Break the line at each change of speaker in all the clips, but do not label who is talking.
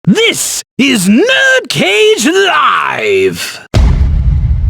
This is NerdCage Live!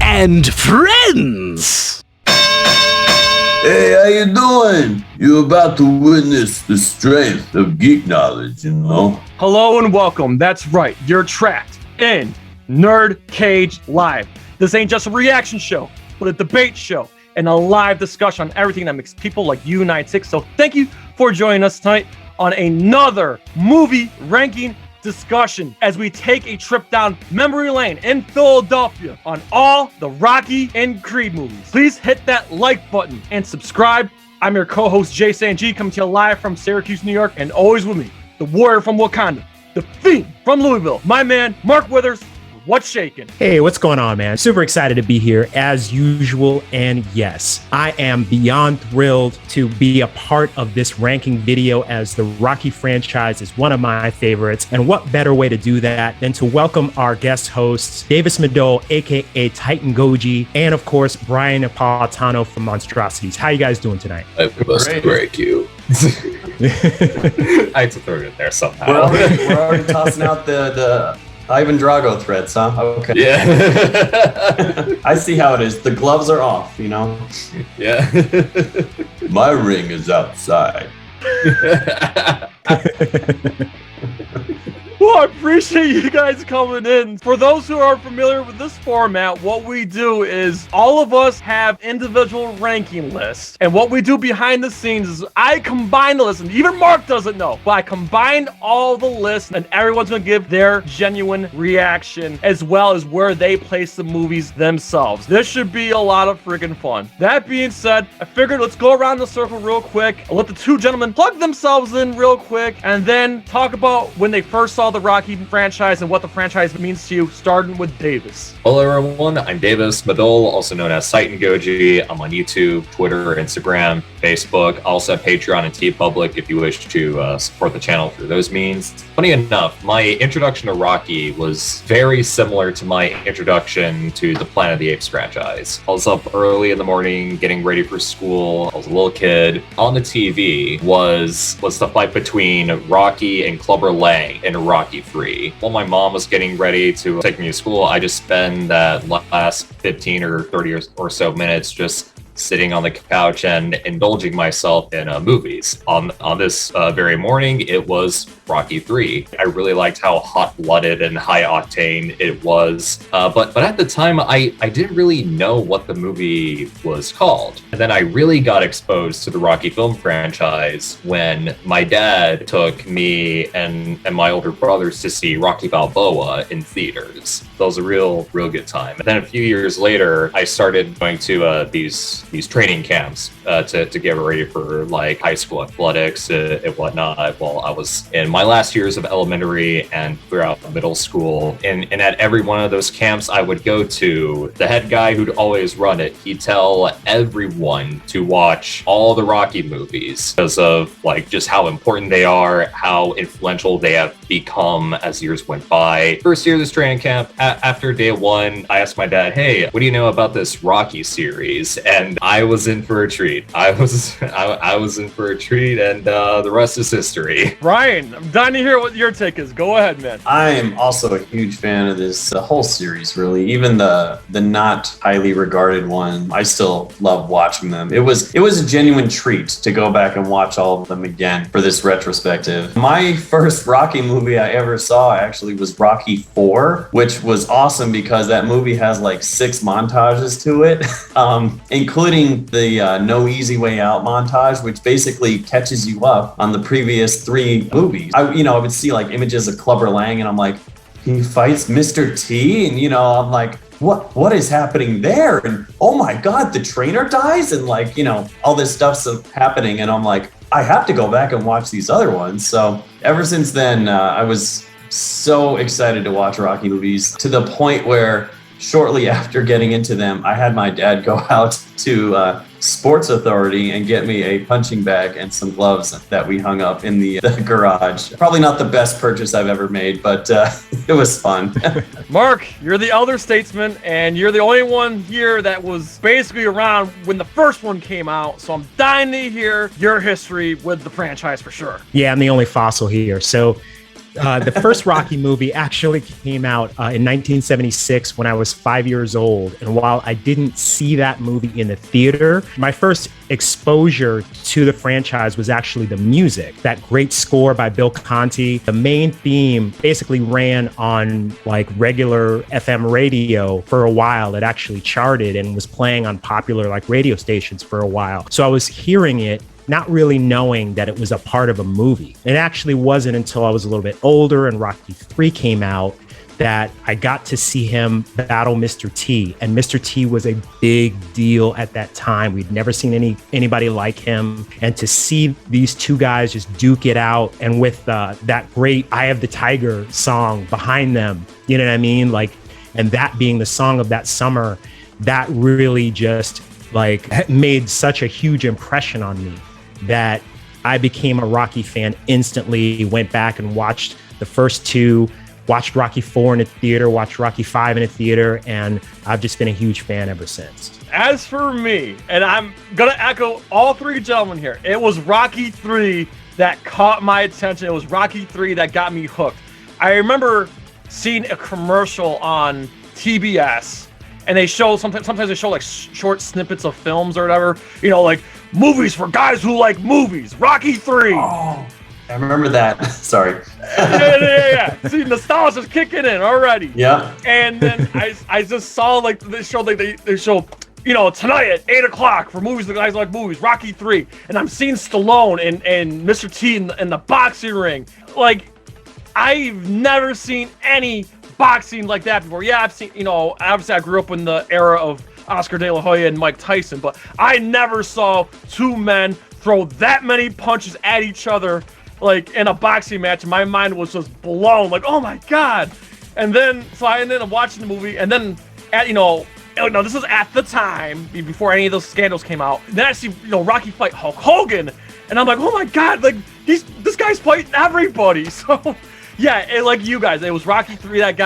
And friends!
Hey, how you doing? You're about to witness the strength of geek knowledge, you know?
Hello and welcome. That's right, you're trapped in NerdCage Live. This ain't just a reaction show, but a debate show and a live discussion on everything that makes people like you and I tick. So thank you for joining us tonight on another movie ranking discussion as we take a trip down memory lane in Philadelphia on all the Rocky and Creed movies. Please hit that like button and subscribe. I'm your co-host Jay Sanji, coming to you live from Syracuse, New York, and always with me, the warrior from Wakanda, the fiend from Louisville, my man Mark Withers. What's shaking?
Hey, what's going on, man? Super excited to be here as usual. And yes, I am beyond thrilled to be a part of this ranking video, as the Rocky franchise is one of my favorites. And what better way to do that than to welcome our guest hosts, Davis Mado, aka Titangoji, and of course, Brian Napolitano from Monstrosities. How you guys doing tonight?
I must break you. I had to throw it in there somehow.
We're already tossing out the Ivan Drago threats, huh? Okay.
Yeah.
I see how it is. The gloves are off, you know?
Yeah.
My ring is outside.
Well, I appreciate you guys coming in. For those who are familiar with this format, what we do is all of us have individual ranking lists. And what we do behind the scenes is I combine the list, and even Mark doesn't know, but I combined all the lists and everyone's gonna give their genuine reaction as well as where they place the movies themselves. This should be a lot of freaking fun. That being said, I figured let's go around the circle real quick. I'll let the two gentlemen plug themselves in real quick and then talk about when they first saw the Rocky franchise and what the franchise means to you, starting with Davis.
Hello, everyone. I'm Davis Madol, also known as Titangoji. I'm on YouTube, Twitter, Instagram, Facebook. I also have Patreon and TeePublic if you wish to support the channel through those means. Funny enough, my introduction to Rocky was very similar to my introduction to the Planet of the Apes franchise. I was up early in the morning getting ready for school. I was a little kid. On the TV was the fight between Rocky and Clubber Lang in Rocky 3. While my mom was getting ready to take me to school, I just spend that last 15 or 30 or so minutes just sitting on the couch and indulging myself in movies. On this very morning, it was Rocky 3. I really liked how hot-blooded and high-octane it was, but at the time, I didn't really know what the movie was called. And then I really got exposed to the Rocky film franchise when my dad took me and my older brothers to see Rocky Balboa in theaters. That was a real good time. And then a few years later, I started going to these training camps to get ready for like high school athletics and whatnot. Well, I was in my last years of elementary and throughout middle school. And at every one of those camps I would go to, the head guy who'd always run it, he'd tell everyone to watch all the Rocky movies because of like just how important they are, how influential they have become as years went by. First year of this training camp, after day one, I asked my dad, hey, what do you know about this Rocky series? And I was in for a treat. I was in for a treat, and the rest is history.
Brian, I'm dying to hear what your take is. Go ahead, man.
I am also a huge fan of this whole series, really. Even the not highly regarded one, I still love watching them. It was a genuine treat to go back and watch all of them again for this retrospective. My first Rocky movie I ever saw actually was Rocky 4, which was awesome because that movie has like 6 montages to it, including the No Easy Way Out montage, which basically catches you up on the previous 3 movies. I would see like images of Clubber Lang and I'm like, he fights Mr. T? And I'm like, what is happening there? And oh my God, the trainer dies? And like, all this stuff's happening. And I'm like, I have to go back and watch these other ones. So ever since then, I was so excited to watch Rocky movies to the point where shortly after getting into them, I had my dad go out to Sports Authority and get me a punching bag and some gloves that we hung up in the garage. Probably not the best purchase I've ever made, but it was fun.
Mark, you're the elder statesman, and you're the only one here that was basically around when the first one came out, so I'm dying to hear your history with the franchise for sure.
Yeah, I'm the only fossil here. So The first Rocky movie actually came out in 1976 when I was 5 years old. And while I didn't see that movie in the theater, my first exposure to the franchise was actually the music. That great score by Bill Conti. The main theme basically ran on like regular FM radio for a while. It actually charted and was playing on popular like radio stations for a while. So I was hearing it, not really knowing that it was a part of a movie. It actually wasn't until I was a little bit older and Rocky 3 came out that I got to see him battle Mr. T. And Mr. T was a big deal at that time. We'd never seen anybody like him. And to see these two guys just duke it out, and with that great Eye of the Tiger song behind them, you know what I mean? Like, and that being the song of that summer, that really just like made such a huge impression on me that I became a Rocky fan instantly, went back and watched the first two, watched Rocky 4 in a theater, watched Rocky 5 in a theater, and I've just been a huge fan ever since.
As for me, and I'm going to echo all three gentlemen here, it was Rocky 3 that caught my attention. It was Rocky 3 that got me hooked. I remember seeing a commercial on TBS, and they show, sometimes they show like short snippets of films or whatever, you know, like movies for guys who like movies, Rocky 3.
Oh, I remember that. Sorry.
Yeah. See, nostalgia's kicking in already.
Yeah.
And then I just saw like they show you know, tonight at 8 o'clock for movies, the guys like movies, Rocky 3. And I'm seeing Stallone and Mr. T in the boxing ring. Like, I've never seen any boxing like that before. Yeah, I've seen, you know, obviously I grew up in the era of Oscar De La Hoya and Mike Tyson, but I never saw two men throw that many punches at each other like in a boxing match. My mind was just blown, like, oh my God. And then, so I ended up watching the movie, and then, this is at the time, before any of those scandals came out. Then I see, Rocky fight Hulk Hogan, and I'm like, oh my God, like, this guy's fighting everybody. So, yeah, like you guys, it was Rocky 3 that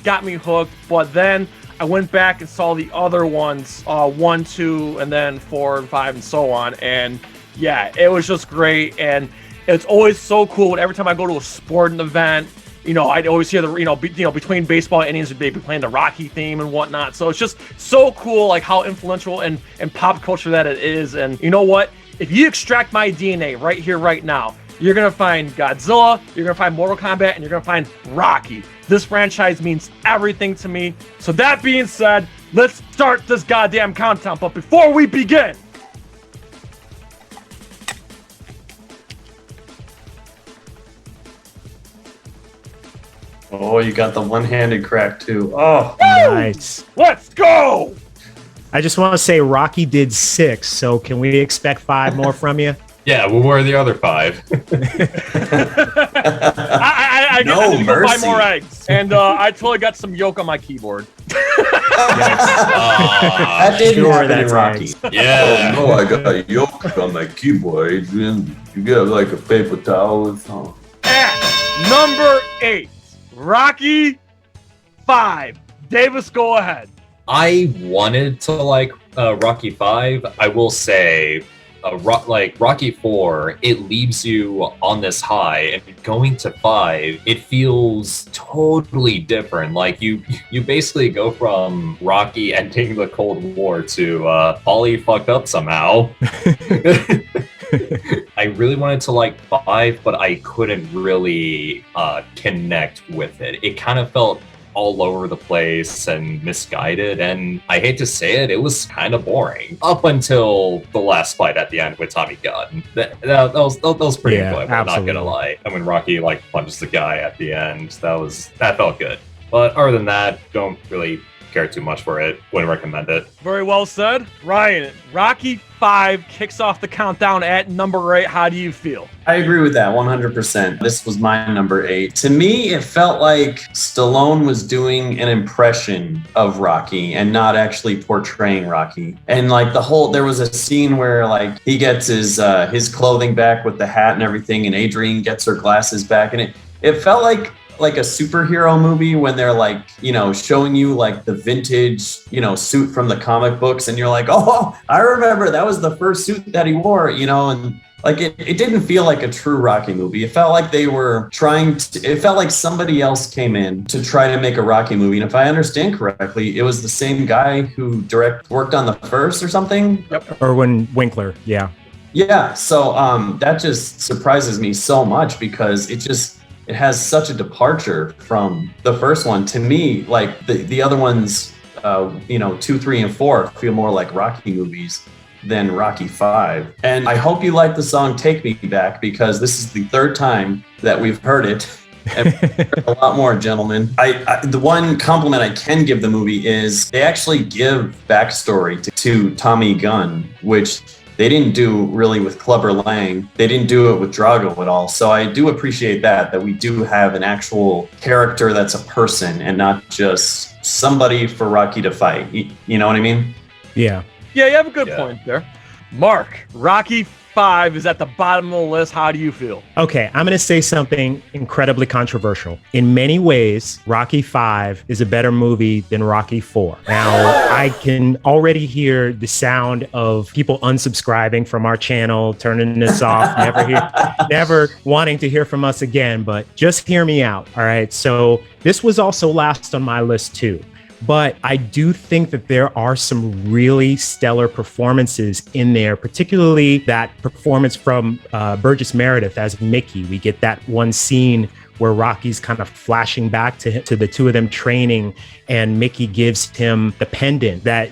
got me hooked, but then I went back and saw the other ones, 1, 2, and then 4 and 5 and so on, and yeah, it was just great. And it's always so cool when every time I go to a sporting event, I'd always hear between baseball and Indians, they'd be playing the Rocky theme and whatnot. So it's just so cool, like how influential and pop culture that it is. And you know what? If you extract my DNA right here, right now, you're gonna find Godzilla, you're gonna find Mortal Kombat, and you're gonna find Rocky. This franchise means everything to me. So that being said, let's start this goddamn countdown. But before we begin,
oh, you got the one-handed crack too. Oh,
nice.
Let's go!
I just want to say Rocky did 6, so can we expect 5 more from you?
Yeah, well, where are the other 5?
I
No
need to go buy
mercy.
more eggs. And I totally got some yolk on my keyboard.
that didn't happen in
that's
Rocky.
eggs.
Yeah.
Oh no, I got yolk on my keyboard, Adrian. You got like a paper towel or something.
At number 8, Rocky 5. Davis, go ahead.
I wanted to like Rocky 5. I will say, Rocky 4, it leaves you on this high, and going to 5, it feels totally different. Like you basically go from Rocky ending the Cold War to Paulie fucked up somehow. I really wanted to like 5, but I couldn't really connect with it. It kind of felt all over the place and misguided, and I hate to say it, it was kind of boring up until the last fight at the end with Tommy Gunn. That was pretty enjoyable, I'm not gonna lie. And when Rocky like punches the guy at the end, that felt good. But other than that, don't really care too much for it. Wouldn't recommend it.
Very well said. Ryan, Rocky 5 kicks off the countdown at number 8. How do you feel?
I agree with that 100%. This was my number 8. To me, it felt like Stallone was doing an impression of Rocky and not actually portraying Rocky. And like there was a scene where like he gets his clothing back with the hat and everything, and Adrian gets her glasses back, and it felt like a superhero movie when they're like, showing you like the vintage, suit from the comic books, and you're like, oh, I remember that was the first suit that he wore, and Like it didn't feel like a true Rocky movie. It felt like they were it felt like somebody else came in to try to make a Rocky movie. And if I understand correctly, it was the same guy who worked on the first or something.
Yep.
Erwin Winkler. Yeah.
Yeah. So that just surprises me so much because it has such a departure from the first one. To me, like the other ones, 2, 3, and 4 feel more like Rocky movies than Rocky 5. And I hope you like the song Take Me Back, because this is the third time that we've heard it. And a lot more, gentlemen. The one compliment I can give the movie is they actually give backstory to Tommy Gunn, which they didn't do really with Clubber Lang. They didn't do it with Drago at all. So I do appreciate that we do have an actual character that's a person and not just somebody for Rocky to fight. You know what I mean?
Yeah.
Yeah, you have a good point there. Mark, Rocky 5 is at the bottom of the list. How do you feel?
Okay, I'm going to say something incredibly controversial. In many ways, Rocky 5 is a better movie than Rocky 4. Now, I can already hear the sound of people unsubscribing from our channel, turning this off, never wanting to hear from us again, but just hear me out, all right? So this was also last on my list too. But I do think that there are some really stellar performances in there, particularly that performance from Burgess Meredith as Mickey. We get that one scene where Rocky's kind of flashing back to the two of them training, and Mickey gives him the pendant that,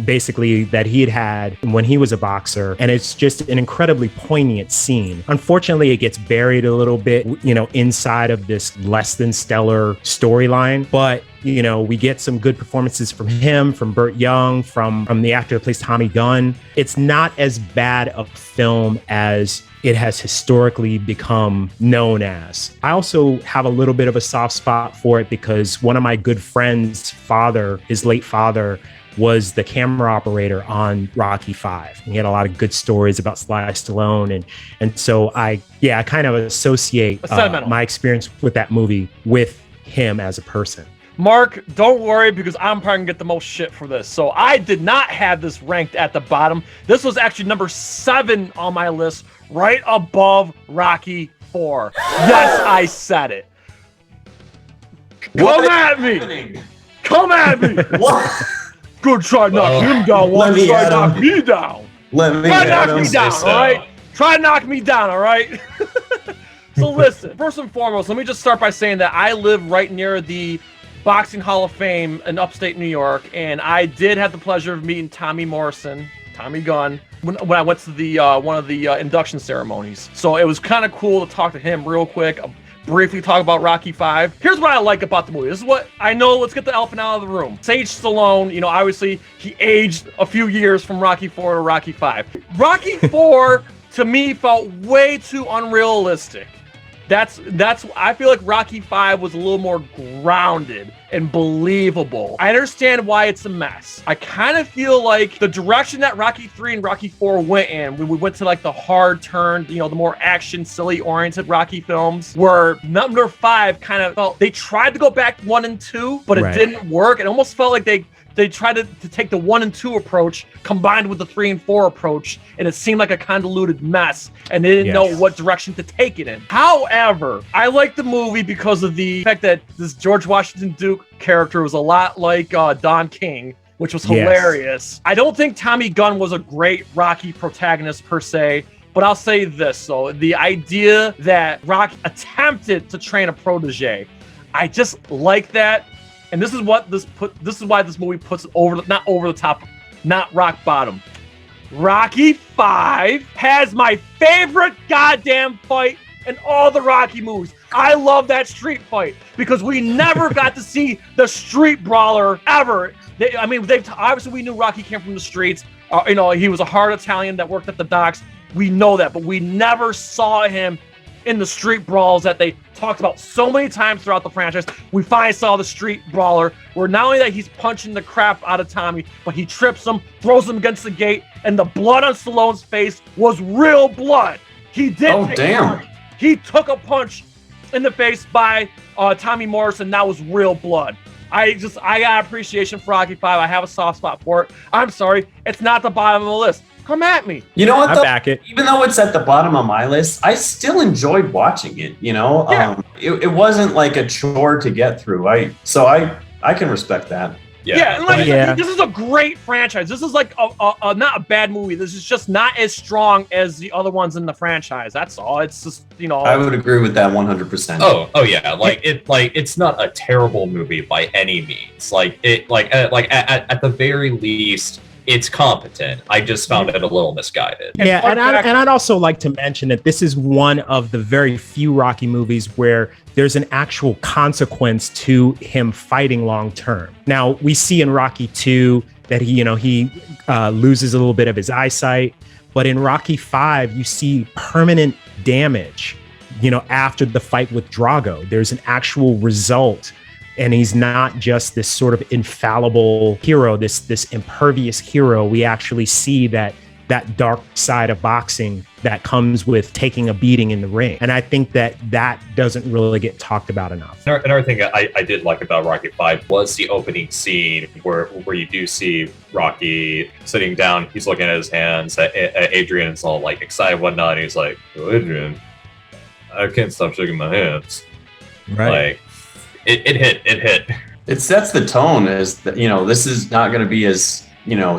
basically that he had when he was a boxer. And it's just an incredibly poignant scene. Unfortunately, it gets buried a little bit, inside of this less than stellar storyline. But we get some good performances from him, from Burt Young, from the actor that plays Tommy Gunn. It's not as bad a film as it has historically become known as. I also have a little bit of a soft spot for it because one of my good friends' father, his late father, was the camera operator on Rocky 5. He had a lot of good stories about Sly Stallone. And so I kind of associate my experience with that movie with him as a person.
Mark, don't worry, because I'm probably gonna get the most shit for this. So I did not have this ranked at the bottom. This was actually number 7 on my list, right above Rocky 4. Yes, I said it. Come at me! Come at me!
What?
Good try to knock him down. One try to knock me down. Try to knock me down, all right? Try to knock me down, all right? So listen, first and foremost, let me just start by saying that I live right near the Boxing Hall of Fame in upstate New York, and I did have the pleasure of meeting Tommy Gunn, when I went to the one of the induction ceremonies. So it was kind of cool to talk to him real quick, briefly talk about Rocky 5. Here's what I like about the movie. This is what I know. Let's get the elephant out of the room. Sage Stallone, obviously he aged a few years from Rocky 4 to Rocky 5. Rocky 4 to me felt way too unrealistic. I feel like Rocky 5 was a little more grounded and believable. I understand why it's a mess. I kind of feel like the direction that Rocky 3 and Rocky 4 went in, when we went to like the hard turn, the more action, silly oriented Rocky films, where number 5 kind of felt, they tried to go back 1 and 2, but it didn't work. It almost felt like they tried to take the 1 and 2 approach combined with the 3 and 4 approach, and it seemed like a convoluted mess, and they didn't know what direction to take it in. However, I like the movie because of the fact that this George Washington Duke character was a lot like Don King, which was hilarious. I don't think Tommy Gunn was a great Rocky protagonist per se, but I'll say this, though. The idea that Rocky attempted to train a protege, I just like that. And this is why this movie puts it not over the top, not rock bottom. Rocky 5 has my favorite goddamn fight in all the Rocky movies. I love that street fight because we never got to see the street brawler ever. Obviously we knew Rocky came from the streets. He was a hard Italian that worked at the docks. We know that, but we never saw him in the street brawls that they talked about so many times throughout the franchise. We finally saw the street brawler where not only that he's punching the crap out of Tommy, but he trips him, throws him against the gate, and the blood on Stallone's face was real blood. He did.
Oh, damn.
He took a punch in the face by Tommy Morrison. That was real blood. I got appreciation for Rocky 5. I have a soft spot for it. I'm sorry, it's not the bottom of the list. Come at me.
You know what?
I
Though?
back it.
Even though it's at the bottom of my list, I still enjoyed watching it. You know,
Yeah.
It wasn't like a chore to get through. I can respect that.
Yeah, and like
Yeah.
this is a great franchise. This is like a not a bad movie. This is just not as strong as the other ones in the franchise. That's all. It's just, you know.
I would agree with that 100%.
Oh yeah, it's not a terrible movie by any means. At the very least, it's competent. I just found it a little misguided.
Yeah,
fun fact-
and I'd also like to mention that this is one of the very few Rocky movies where there's an actual consequence to him fighting long term. Now, we see in Rocky 2 that he loses a little bit of his eyesight, but in Rocky 5, you see permanent damage, after the fight with Drago. There's an actual result. And he's not just this sort of infallible hero, this impervious hero. We actually see that dark side of boxing that comes with taking a beating in the ring. And I think that doesn't really get talked about enough.
Another thing I did like about Rocky 5 was the opening scene where you do see Rocky sitting down. He's looking at his hands. Adrian's all like excited and whatnot. And he's like, "Oh, Adrian, I can't stop shaking my hands."
Right.
Like, it hit.
It sets the tone as this is not going to be as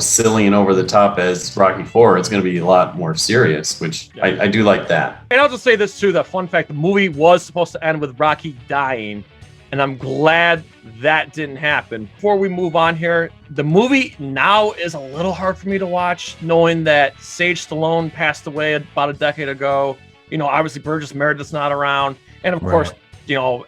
silly and over the top as Rocky 4. It's going to be a lot more serious, which I do like that.
And I'll just say this too, that fun fact, the movie was supposed to end with Rocky dying, and I'm glad that didn't happen. Before we move on here, the movie now is a little hard for me to watch, knowing that Sage Stallone passed away about a decade ago. Obviously Burgess Meredith's not around. And of course,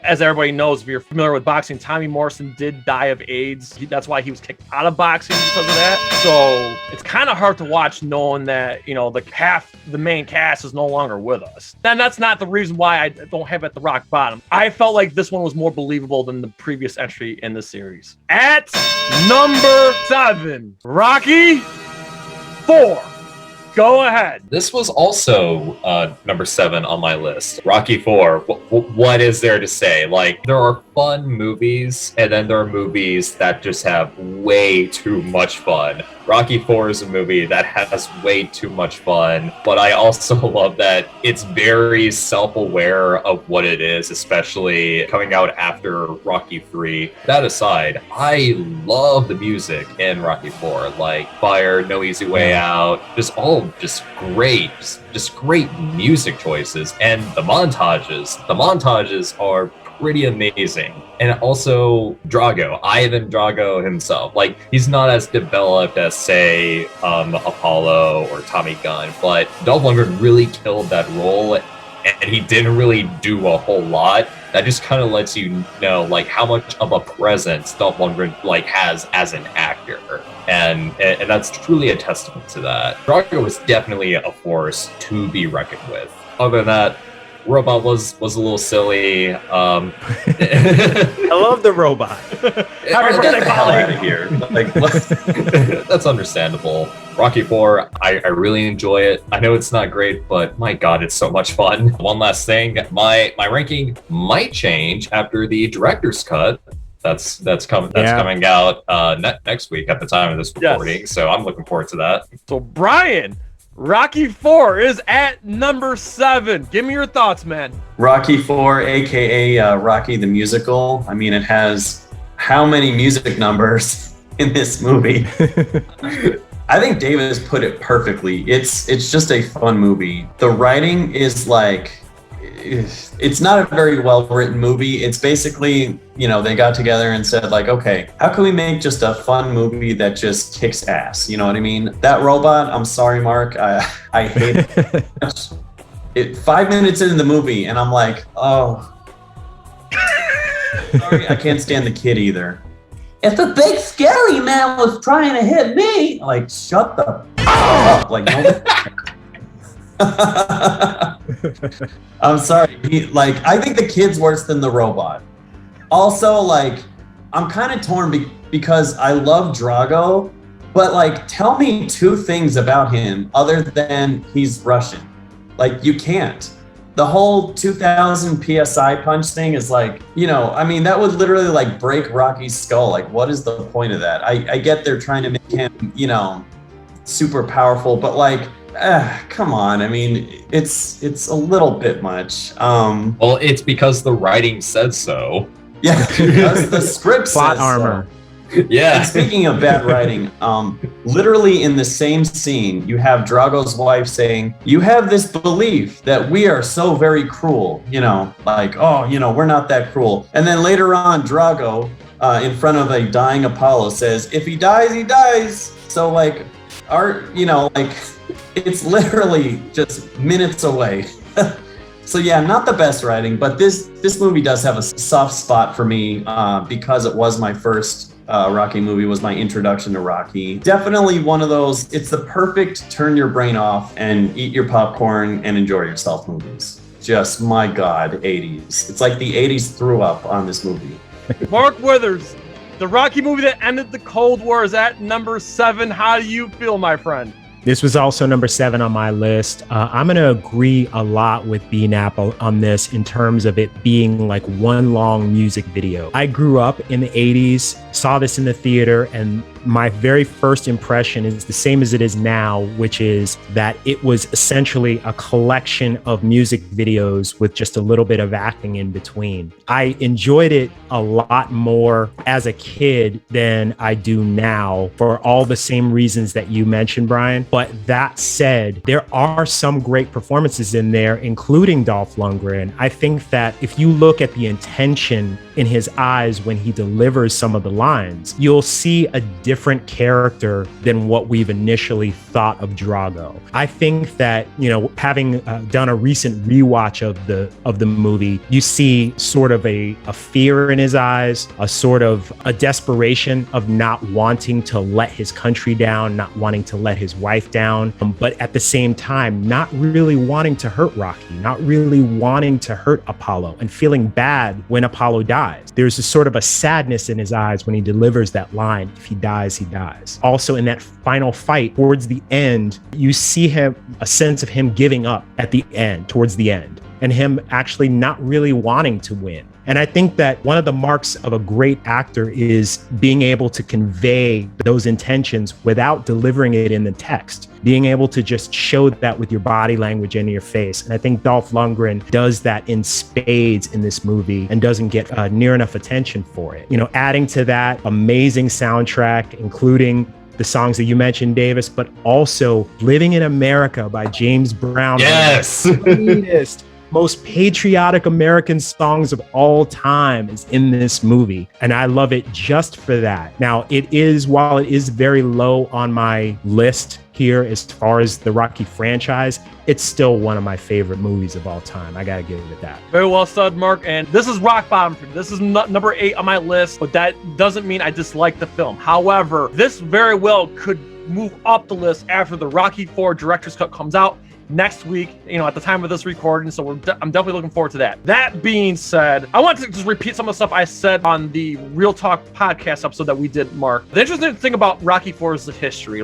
as everybody knows, if you're familiar with boxing, Tommy Morrison did die of AIDS. That's why he was kicked out of boxing because of that. So it's kind of hard to watch knowing that, half the main cast is no longer with us. And that's not the reason why I don't have it at the rock bottom. I felt like this one was more believable than the previous entry in the series. At number 7, Rocky 4. Go ahead.
This was also number 7 on my list. Rocky 4. What is there to say? Like, there are fun movies, and then there are movies that just have way too much fun. Rocky 4 is a movie that has way too much fun, but I also love that it's very self-aware of what it is, especially coming out after Rocky 3. That aside, I love the music in Rocky 4, like Fire, No Easy Way Out, just great music choices. And the montages are pretty amazing. And also Drago, Ivan Drago himself, like, he's not as developed as, say, Apollo or Tommy Gunn, but Dolph Lundgren really killed that role, and he didn't really do a whole lot. That just kind of lets you know, like, how much of a presence Dolph Lundgren has as an actor. And that's truly a testament to that. Drago was definitely a force to be reckoned with. Other than that, Robot was a little silly.
I love the robot.
Happy birthday,
Out
Polly.
of here. Like, what?
That's understandable. Rocky 4, I really enjoy it. I know it's not great, but my God, it's so much fun. One last thing, my ranking might change after the director's cut. That's coming out next week at the time of this recording.
Yes.
So I'm looking forward to that.
So Brian, Rocky 4 is at number 7. Give me your thoughts, man.
Rocky 4, aka Rocky the Musical. I mean, it has how many music numbers in this movie? I think Davis put it perfectly. It's just a fun movie. The writing is like, it's not a very well written movie. It's basically, they got together and said, like, okay, how can we make just a fun movie that just kicks ass? You know what I mean? That robot, I'm sorry, Mark, I hate it. 5 minutes into the movie, and I'm like, oh, sorry, I can't stand the kid either. If the big scary man was trying to hit me, like, shut the up, like, no. I'm sorry. I think the kid's worse than the robot. Also, I'm kind of torn because I love Drago, but tell me 2 things about him other than he's Russian. You can't. The whole 2000 PSI punch thing is that would literally break Rocky's skull. What is the point of that? I get they're trying to make him, super powerful, but like, come on. I mean, it's a little bit much.
Well, it's because the writing said so.
Yeah, because the script
Plot
says
armor.
so.
Yeah.
And speaking of bad writing, literally in the same scene, you have Drago's wife saying, "You have this belief that we are so very cruel, like, oh, we're not that cruel." And then later on, Drago, in front of a dying Apollo, says, "If he dies, he dies." So like, it's literally just minutes away. So yeah, not the best writing, but this movie does have a soft spot for me because it was my first Rocky movie, was my introduction to Rocky. Definitely one of those, it's the perfect turn your brain off and eat your popcorn and enjoy yourself movies. Just, my God, 80s. It's like the 80s threw up on this movie.
Mark Withers, the Rocky movie that ended the Cold War is at number 7. How do you feel, my friend?
This was also number 7 on my list. I'm going to agree a lot with B-Nap on this in terms of it being like one long music video. I grew up in the 80s, saw this in the theater, and my very first impression is the same as it is now, which is that it was essentially a collection of music videos with just a little bit of acting in between. I enjoyed it a lot more as a kid than I do now for all the same reasons that you mentioned, Brian. But that said, there are some great performances in there, including Dolph Lundgren. I think that if you look at the intention in his eyes when he delivers some of the lines, you'll see a different character than what we've initially thought of Drago. I think that, having done a recent rewatch of the movie, you see sort of a fear in his eyes, a sort of a desperation of not wanting to let his country down, not wanting to let his wife down, but at the same time, not really wanting to hurt Rocky, not really wanting to hurt Apollo, and feeling bad when Apollo dies. There's a sort of a sadness in his eyes when he delivers that line, "If he dies, he dies." Also, in that final fight, towards the end, you see a sense of him giving up at the end, towards the end, and him actually not really wanting to win. And I think that one of the marks of a great actor is being able to convey those intentions without delivering it in the text, being able to just show that with your body language and your face. And I think Dolph Lundgren does that in spades in this movie and doesn't get near enough attention for it. Adding to that, amazing soundtrack, including the songs that you mentioned, Davis, but also Living in America by James Brown.
Yes.
Sweetest, most patriotic American songs of all time is in this movie. And I love it just for that. Now, while it is very low on my list here as far as the Rocky franchise, it's still one of my favorite movies of all time. I gotta give it that.
Very well said, Mark. And this is rock bottom for me. This is number 8 on my list, but that doesn't mean I dislike the film. However, this very well could move up the list after the Rocky IV director's cut comes out next week, at the time of this recording. So I'm definitely looking forward to that. That being said, I want to just repeat some of the stuff I said on the Real Talk podcast episode that we did, Mark. The interesting thing about Rocky IV is the history.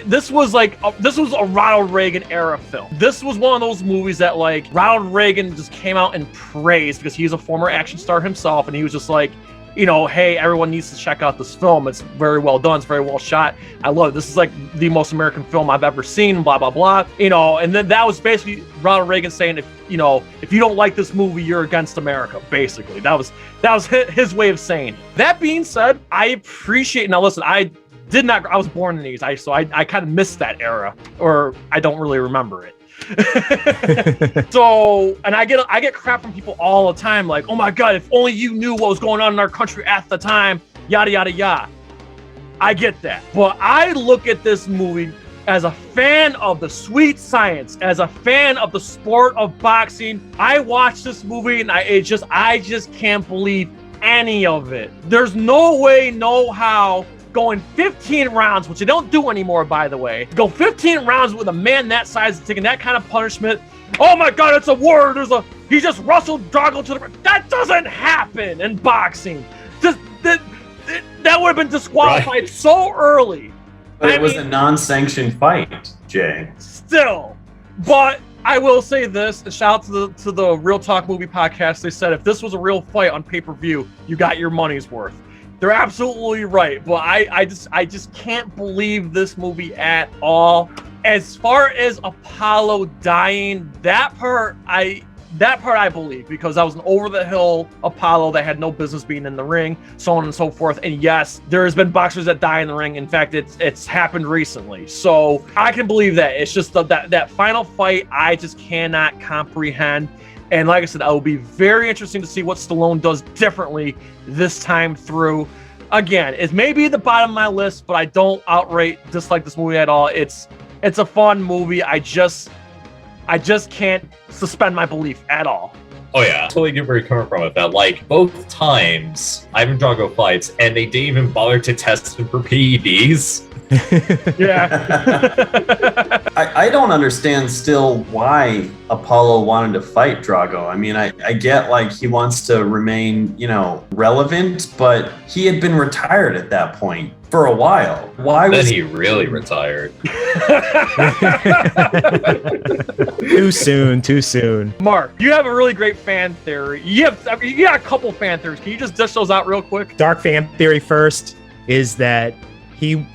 This was a Ronald Reagan era film. This was one of those movies that Ronald Reagan just came out and praised because he's a former action star himself, and he was just like, hey, everyone needs to check out this film. It's very well done. It's very well shot. I love it. This is like the most American film I've ever seen, blah, blah, blah. And then that was basically Ronald Reagan saying, if you don't like this movie, you're against America, basically. That was his way of saying it. That being said, I appreciate, now listen, I was born in the 80s, so I kind of missed that era, or I don't really remember it. So, and I get crap from people all the time, like, oh my God, if only you knew what was going on in our country at the time, yada, yada, yada. I get that. But I look at this movie as a fan of the sweet science, as a fan of the sport of boxing. I watched this movie and I just can't believe any of it. There's no way, no how, going 15 rounds, which they don't do anymore, by the way. Go 15 rounds with a man that size taking that kind of punishment. Oh my God, it's a war. He just wrestled Drago to the... That doesn't happen in boxing. That would have been disqualified so early.
But it was a non-sanctioned fight, Jay.
Still. But I will say this, and shout out to the Real Talk Movie Podcast. They said if this was a real fight on pay-per-view, you got your money's worth. They're absolutely right. But I just can't believe this movie at all. As far as Apollo dying, that part I believe, because that was an over-the-hill Apollo that had no business being in the ring, so on and so forth. And yes, there has been boxers that die in the ring. In fact, it's happened recently. So I can believe that. It's just that final fight I just cannot comprehend. And like I said, it will be very interesting to see what Stallone does differently this time through. Again, it may be at the bottom of my list, but I don't outright dislike this movie at all. It's a fun movie. I just can't suspend my belief at all.
Oh yeah, totally get where you're coming from with that. Like, both times Ivan Drago fights, and they didn't even bother to test him for PEDs.
Yeah.
I don't understand still why Apollo wanted to fight Drago. I mean, I get like he wants to remain, relevant, but he had been retired at that point for a while. Why was
he really retired?
Too soon.
Mark, you have a really great fan theory. You got a couple fan theories. Can you just dish those out real quick?
Dark fan theory first is that he...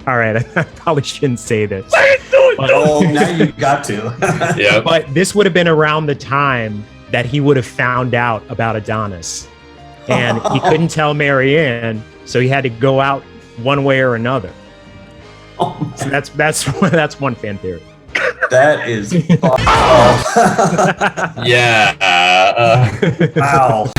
All right, I probably shouldn't say this.
now you got to.
Yeah.
But this would have been around the time that he would have found out about Adonis. And he couldn't tell Marianne, so he had to go out one way or another. So that's one fan theory.
That is...
Yeah.
Wow.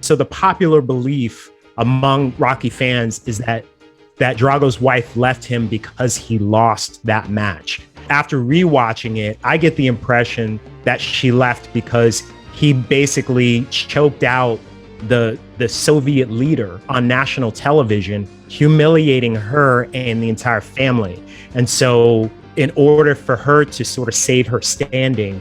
So the popular belief among Rocky fans is that Drago's wife left him because he lost that match. After rewatching it, I get the impression that she left because he basically choked out the Soviet leader on national television, humiliating her and the entire family. And so in order for her to sort of save her standing,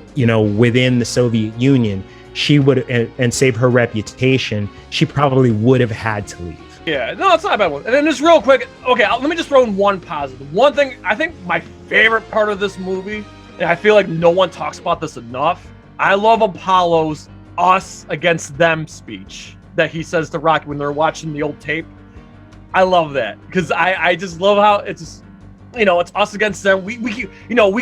within the Soviet Union, she would, and save her reputation, she probably would have had to leave.
Yeah, no, it's not a bad one. And then just real quick, okay, let me just throw in one positive. One thing, I think my favorite part of this movie, and I feel like no one talks about this enough, I love Apollo's us against them speech that he says to Rocky when they're watching the old tape. I love that, because I just love how it's just, it's us against them. We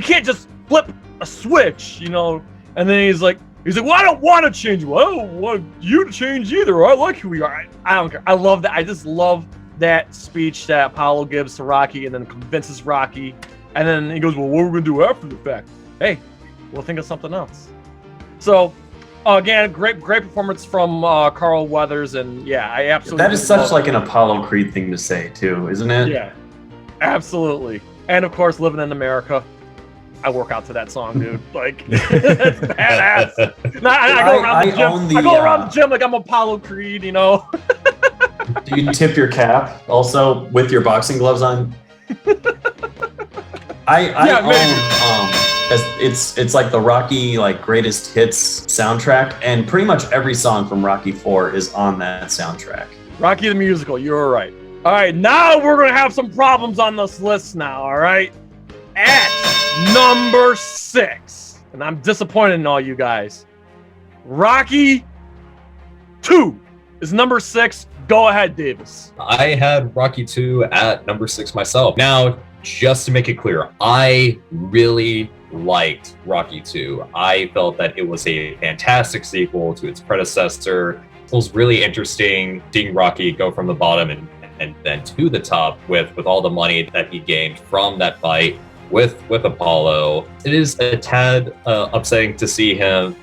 can't just flip a switch, and then he's like, well, I don't want to change you. I don't want you to change either. I like who we are. I don't care. I love that. I just love that speech that Apollo gives to Rocky and then convinces Rocky. And then he goes, well, what are we going to do after the fact? Hey, we'll think of something else. So, again, great performance from Carl Weathers. And yeah, I absolutely...
That is such like an Apollo Creed thing to say too, isn't it?
Yeah, absolutely. And of course, living in America. I work out to that song, dude. Like, it's badass. I go around the gym. I go around the gym like I'm Apollo Creed, Do
you tip your cap also with your boxing gloves on? It's like the Rocky greatest hits soundtrack, and pretty much every song from Rocky 4 is on that soundtrack.
Rocky the musical, you're right. All right, now we're gonna have some problems on this list now. All right, at number 6, and I'm disappointed in all you guys. Rocky 2 is number 6. Go ahead, Davis.
I had Rocky 2 at number 6 myself. Now, just to make it clear, I really liked Rocky 2. I felt that it was a fantastic sequel to its predecessor. It was really interesting seeing Rocky go from the bottom and then to the top with all the money that he gained from that fight with Apollo. It is a tad upsetting to see him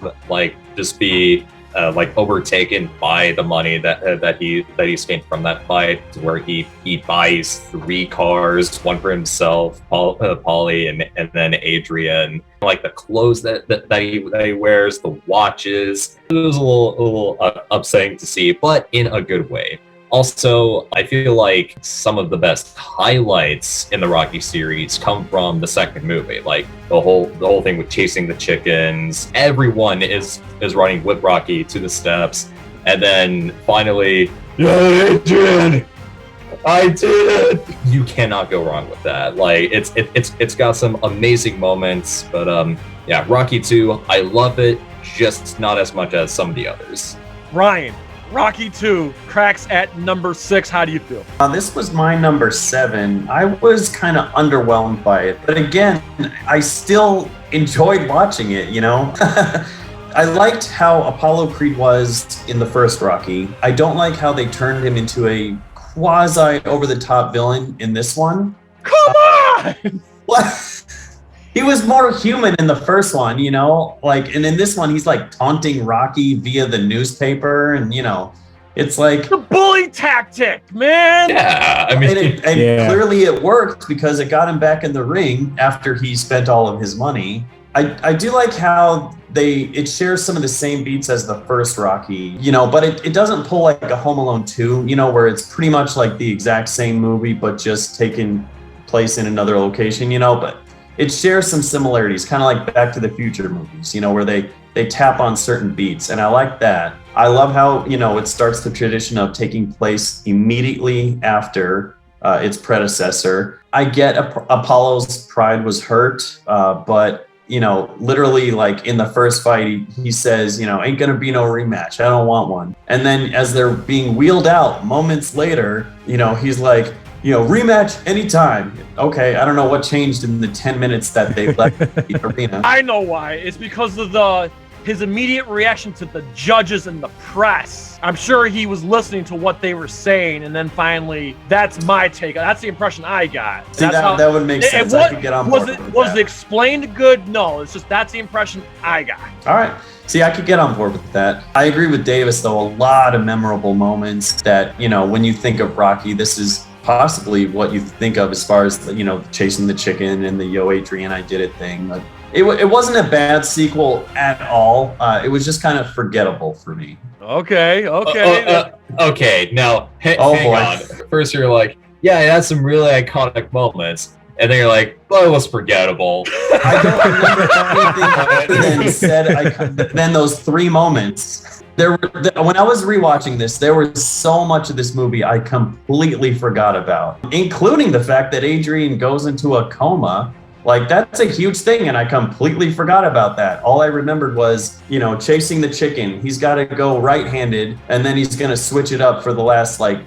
just be overtaken by the money that he's gained from that fight, where he buys 3 cars, one for himself, Paulie, and then Adrian. Like the clothes that he wears, the watches. It was a little upsetting to see, but in a good way. Also, I feel like some of the best highlights in the Rocky series come from the second movie. Like the whole thing with chasing the chickens. Everyone is running with Rocky to the steps, and then finally, yeah, Adrian, I did it. You cannot go wrong with that. Like it's got some amazing moments. But yeah, Rocky 2, I love it, just not as much as some of the others.
Ryan, Rocky 2 cracks at number 6. How do you feel?
This was my number 7. I was kind of underwhelmed by it, but again, I still enjoyed watching it, you know? I liked how Apollo Creed was in the first Rocky. I don't like how they turned him into a quasi over-the-top villain in this one.
Come on!
What? He was more human in the first one, you know, like, and in this one, he's like taunting Rocky via the newspaper, and you know, it's like
the bully tactic, man.
Yeah, I mean,
and clearly it worked because it got him back in the ring after he spent all of his money. I do like how it shares some of the same beats as the first Rocky, you know, but it doesn't pull like a Home Alone 2, you know, where it's pretty much like the exact same movie, but just taking place in another location, you know, but it shares some similarities, kind of like Back to the Future movies, you know, where they tap on certain beats, and I like that. I love how, you know, it starts the tradition of taking place immediately after its predecessor. I get Apollo's pride was hurt, but, you know, literally like in the first fight, he says, you know, ain't gonna be no rematch. I don't want one. And then as they're being wheeled out moments later, you know, he's like, you know, rematch anytime. Okay, I don't know what changed in the 10 minutes that they left the arena.
I know why. It's because of his immediate reaction to the judges and the press. I'm sure he was listening to what they were saying, and then finally, that's my take. That's the impression I got.
See, that would make sense. I could get on board with that.
Was it explained good? No, it's just that's the impression I got.
All right. See, I could get on board with that. I agree with Davis, though. A lot of memorable moments that, you know, when you think of Rocky, this is possibly what you think of as far as, you know, chasing the chicken and the Yo Adrian, I did it thing. But it wasn't a bad sequel at all. It was just kind of forgettable for me.
Okay.
Okay. Now, hang on. First, you're like, yeah, it had some really iconic moments. And then you're like, well, it was forgettable.
I don't remember anything than those 3 moments. When I was rewatching this, there was so much of this movie I completely forgot about, including the fact that Adrian goes into a coma. Like, that's a huge thing, and I completely forgot about that. All I remembered was, you know, chasing the chicken. He's got to go right-handed, and then he's going to switch it up for the last, like,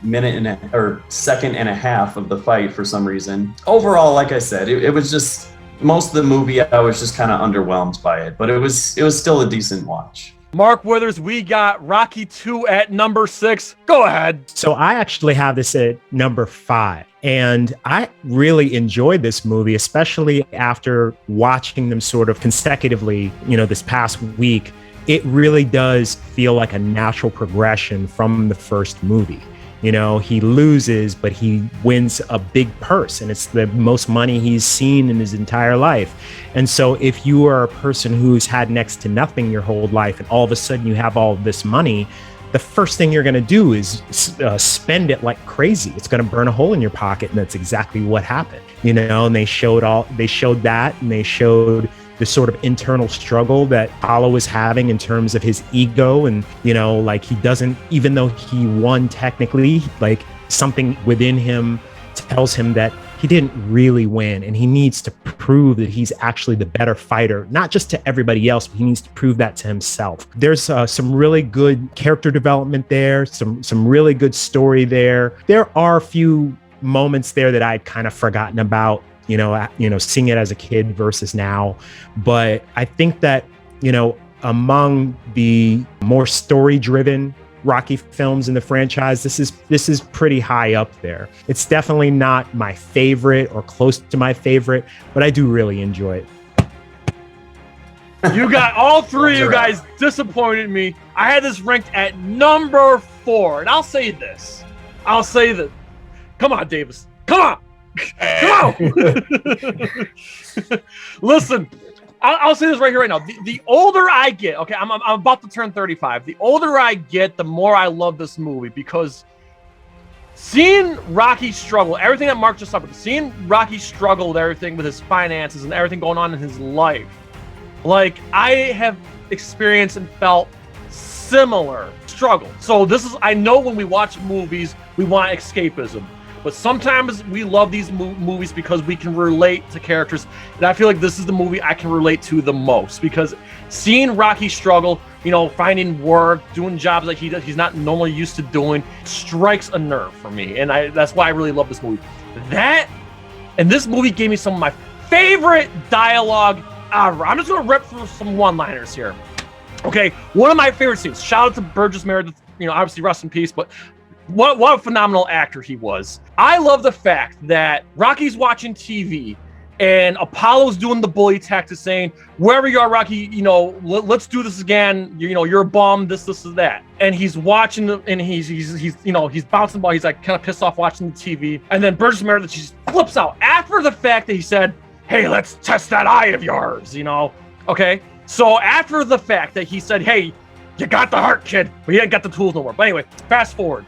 second and a half of the fight for some reason. Overall, like I said, it was just, most of the movie, I was just kind of underwhelmed by it, but it was still a decent watch.
Mark Withers, we got Rocky 2 at number 6. Go ahead.
So I actually have this at number 5. And I really enjoyed this movie, especially after watching them sort of consecutively, you know, this past week. It really does feel like a natural progression from the first movie. You know, he loses, but he wins a big purse, and it's the most money he's seen in his entire life. And so if you are a person who's had next to nothing your whole life, and all of a sudden you have all of this money, the first thing you're going to do is spend it like crazy. It's going to burn a hole in your pocket, and that's exactly what happened. You know, and they showed that, and they showed the sort of internal struggle that Apollo was having in terms of his ego. And, you know, like he doesn't, even though he won technically, like something within him tells him that he didn't really win, and he needs to prove that he's actually the better fighter, not just to everybody else, but he needs to prove that to himself. There's some really good character development there, some really good story there. There are a few moments there that I'd kind of forgotten about, you know, seeing it as a kid versus now. But I think that, you know, among the more story-driven Rocky films in the franchise, this is pretty high up there. It's definitely not my favorite or close to my favorite, but I do really enjoy it.
You got all 3 of you guys disappointed me. I had this ranked at number 4, and I'll say this. Come on, Davis. Come on. Listen, I'll say this right here, right now. The older I get, okay, I'm about to turn 35. The older I get, the more I love this movie, because seeing Rocky struggle, everything that Mark just talked about, seeing Rocky struggle with everything, with his finances and everything going on in his life, like I have experienced and felt similar struggle. So I know when we watch movies, we want escapism, but sometimes we love these movies because we can relate to characters. And I feel like this is the movie I can relate to the most, because seeing Rocky struggle, finding work, doing jobs that he's not normally used to doing, strikes a nerve for me. And that's why I really love this movie. This movie gave me some of my favorite dialogue ever. I'm just going to rip through some one-liners here. Okay, one of my favorite scenes. Shout out to Burgess Meredith. Obviously rest in peace, but what a phenomenal actor he was. I love the fact that Rocky's watching TV and Apollo's doing the bully tactic, saying, "Wherever you are, Rocky, let's do this again. You're a bum. This, and that." And he's watching, and he's bouncing the ball. He's like kind of pissed off watching the TV. And then Burgess Meredith just flips out after the fact that he said, "Hey, let's test that eye of yours." Okay. So after the fact that he said, "Hey, you got the heart, kid," but he ain't got the tools no more. But anyway, fast forward.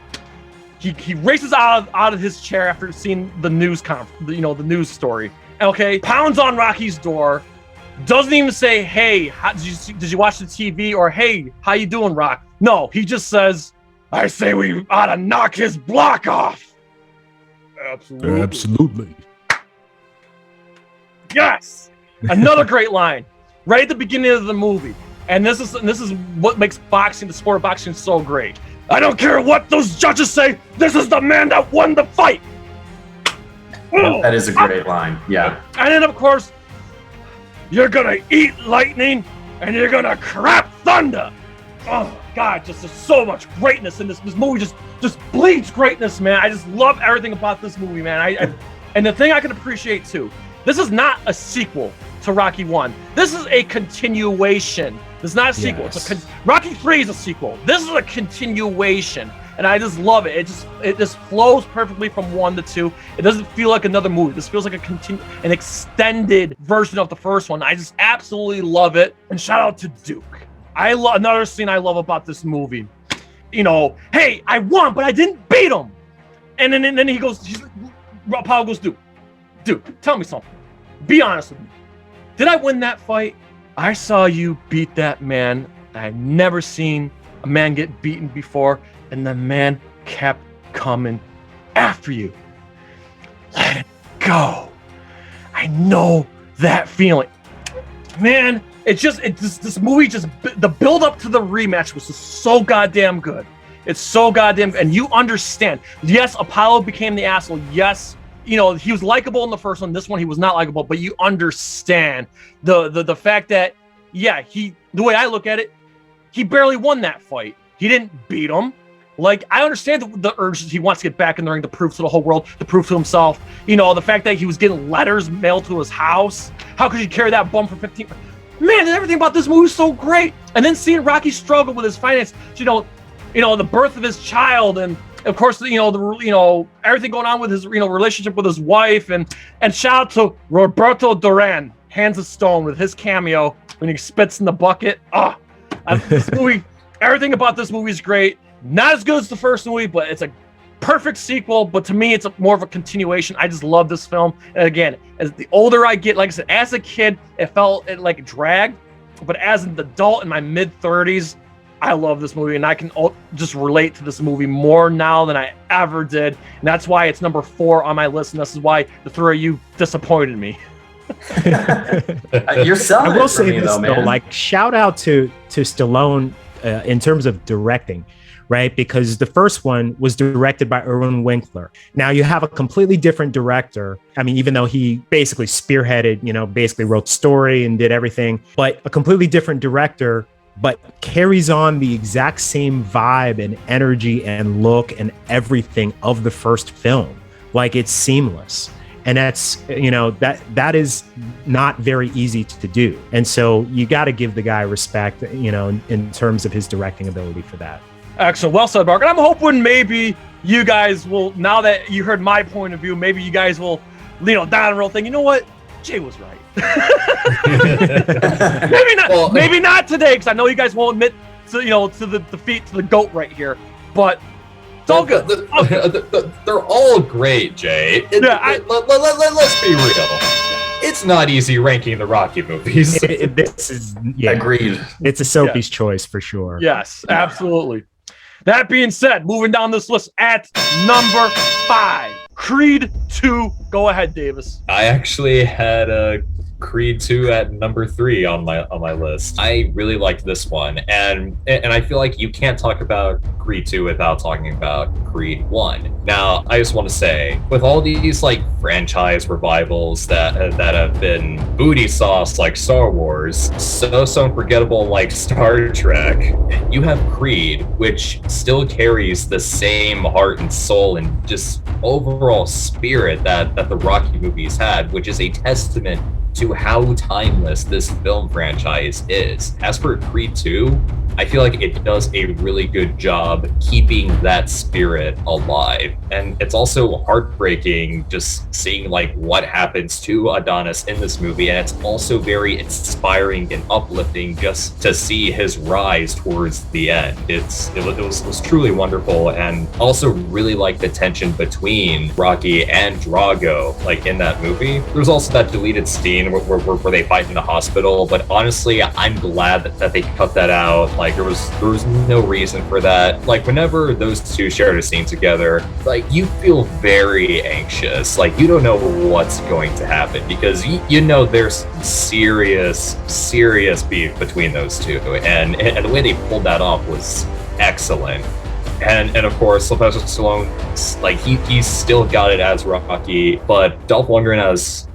He races out of his chair after seeing the news the news story. Okay, pounds on Rocky's door. Doesn't even say, "Hey, did you watch the TV?" or "Hey, how you doing, Rock?" No, he just says, "I say we ought to knock his block off."
Absolutely.
Yes. Another great line right at the beginning of the movie, and this is what makes boxing, the sport of boxing, so great. "I don't care what those judges say. This is the man that won the fight."
That is a great line. Yeah.
And then, of course, "You're gonna eat lightning and you're gonna crap thunder." Oh God, just there's so much greatness in this. This movie just bleeds greatness, man. I just love everything about this movie, man. And the thing I can appreciate too, this is not a sequel to Rocky 1. This is a continuation. It's not a sequel.
Yes.
It's Rocky 3 is a sequel. This is a continuation. And I just love it. It just flows perfectly from 1 to 2. It doesn't feel like another movie. This feels like an extended version of the first one. I just absolutely love it. And shout out to Duke. Another scene I love about this movie. "Hey, I won, but I didn't beat him." And then he goes, Apollo goes, Duke, tell me something. Be honest with me. Did I win that fight? I saw you beat that man. I've never seen a man get beaten before. And the man kept coming after you. Let it go. I know that feeling. Man, this movie the build up to the rematch was just so goddamn good. It's so goddamn good. And you understand. Yes, Apollo became the asshole. Yes, he was likable in the first one. This one, he was not likable, but you understand the fact that, the way I look at it, he barely won that fight. He didn't beat him. Like, I understand the urge he wants to get back in the ring to prove to the whole world, to prove to himself. The fact that he was getting letters mailed to his house. How could you carry that bum for 15? Man, everything about this movie is so great. And then seeing Rocky struggle with his finances, the birth of his child, and of course, everything going on with his, relationship with his wife, and shout out to Roberto Duran, Hands of Stone, with his cameo when he spits in the bucket. This movie, everything about this movie is great. Not as good as the first movie, but it's a perfect sequel. But to me, it's more of a continuation. I just love this film. And again, as the older I get, like I said, as a kid, it felt like it dragged. But as an adult in my mid-30s, I love this movie. And I can just relate to this movie more now than I ever did. And that's why it's number 4 on my list. And this is why the 3 of you disappointed me.
You're selling
I will
it for
say
me,
this
though, man.
like, shout out to Stallone in terms of directing, right? Because the first one was directed by Irwin Winkler. Now you have a completely different director. I mean, even though he basically spearheaded, basically wrote story and did everything, but a completely different director, but carries on the exact same vibe and energy and look and everything of the first film. Like, it's seamless. And that's, that is not very easy to do. And so you got to give the guy respect, in terms of his directing ability for that.
Excellent. Well said, Mark. And I'm hoping maybe you guys will, now that you heard my point of view, maybe you guys will, down the road think, you know what? Jay was right. Maybe not.
Well,
maybe not today, because I know you guys won't admit to, to the defeat, to the GOAT right here. But It's all good.
They're all great, Jay. Let's be real. It's not easy ranking the Rocky movies.
This is
Agreed.
It's a Sophie's choice for sure.
Yes, absolutely. That being said, moving down this list at number 5, Creed 2. Go ahead, Davis.
I actually had Creed 2 at number 3 on my list. I really liked this one, and I feel like you can't talk about Creed 2 without talking about Creed 1. Now, I just want to say, with all these like franchise revivals that have been booty sauce like Star Wars, so unforgettable like Star Trek, you have Creed, which still carries the same heart and soul and just overall spirit that the Rocky movies had, which is a testament to how timeless this film franchise is. As for Creed 2, I feel like it does a really good job keeping that spirit alive. And it's also heartbreaking just seeing like what happens to Adonis in this movie. And it's also very inspiring and uplifting just to see his rise towards the end. It was truly wonderful, and also really like the tension between Rocky and Drago, like in that movie. There's also that deleted scene where they fight in the hospital, but honestly, I'm glad that they cut that out. Like there was no reason for that. Like whenever those two shared a scene together, like you feel very anxious. Like you don't know what's going to happen because you know there's serious beef between those two, and the way they pulled that off was excellent. And of course, Sylvester Stallone, like he's still got it as Rocky, but Dolph Lundgren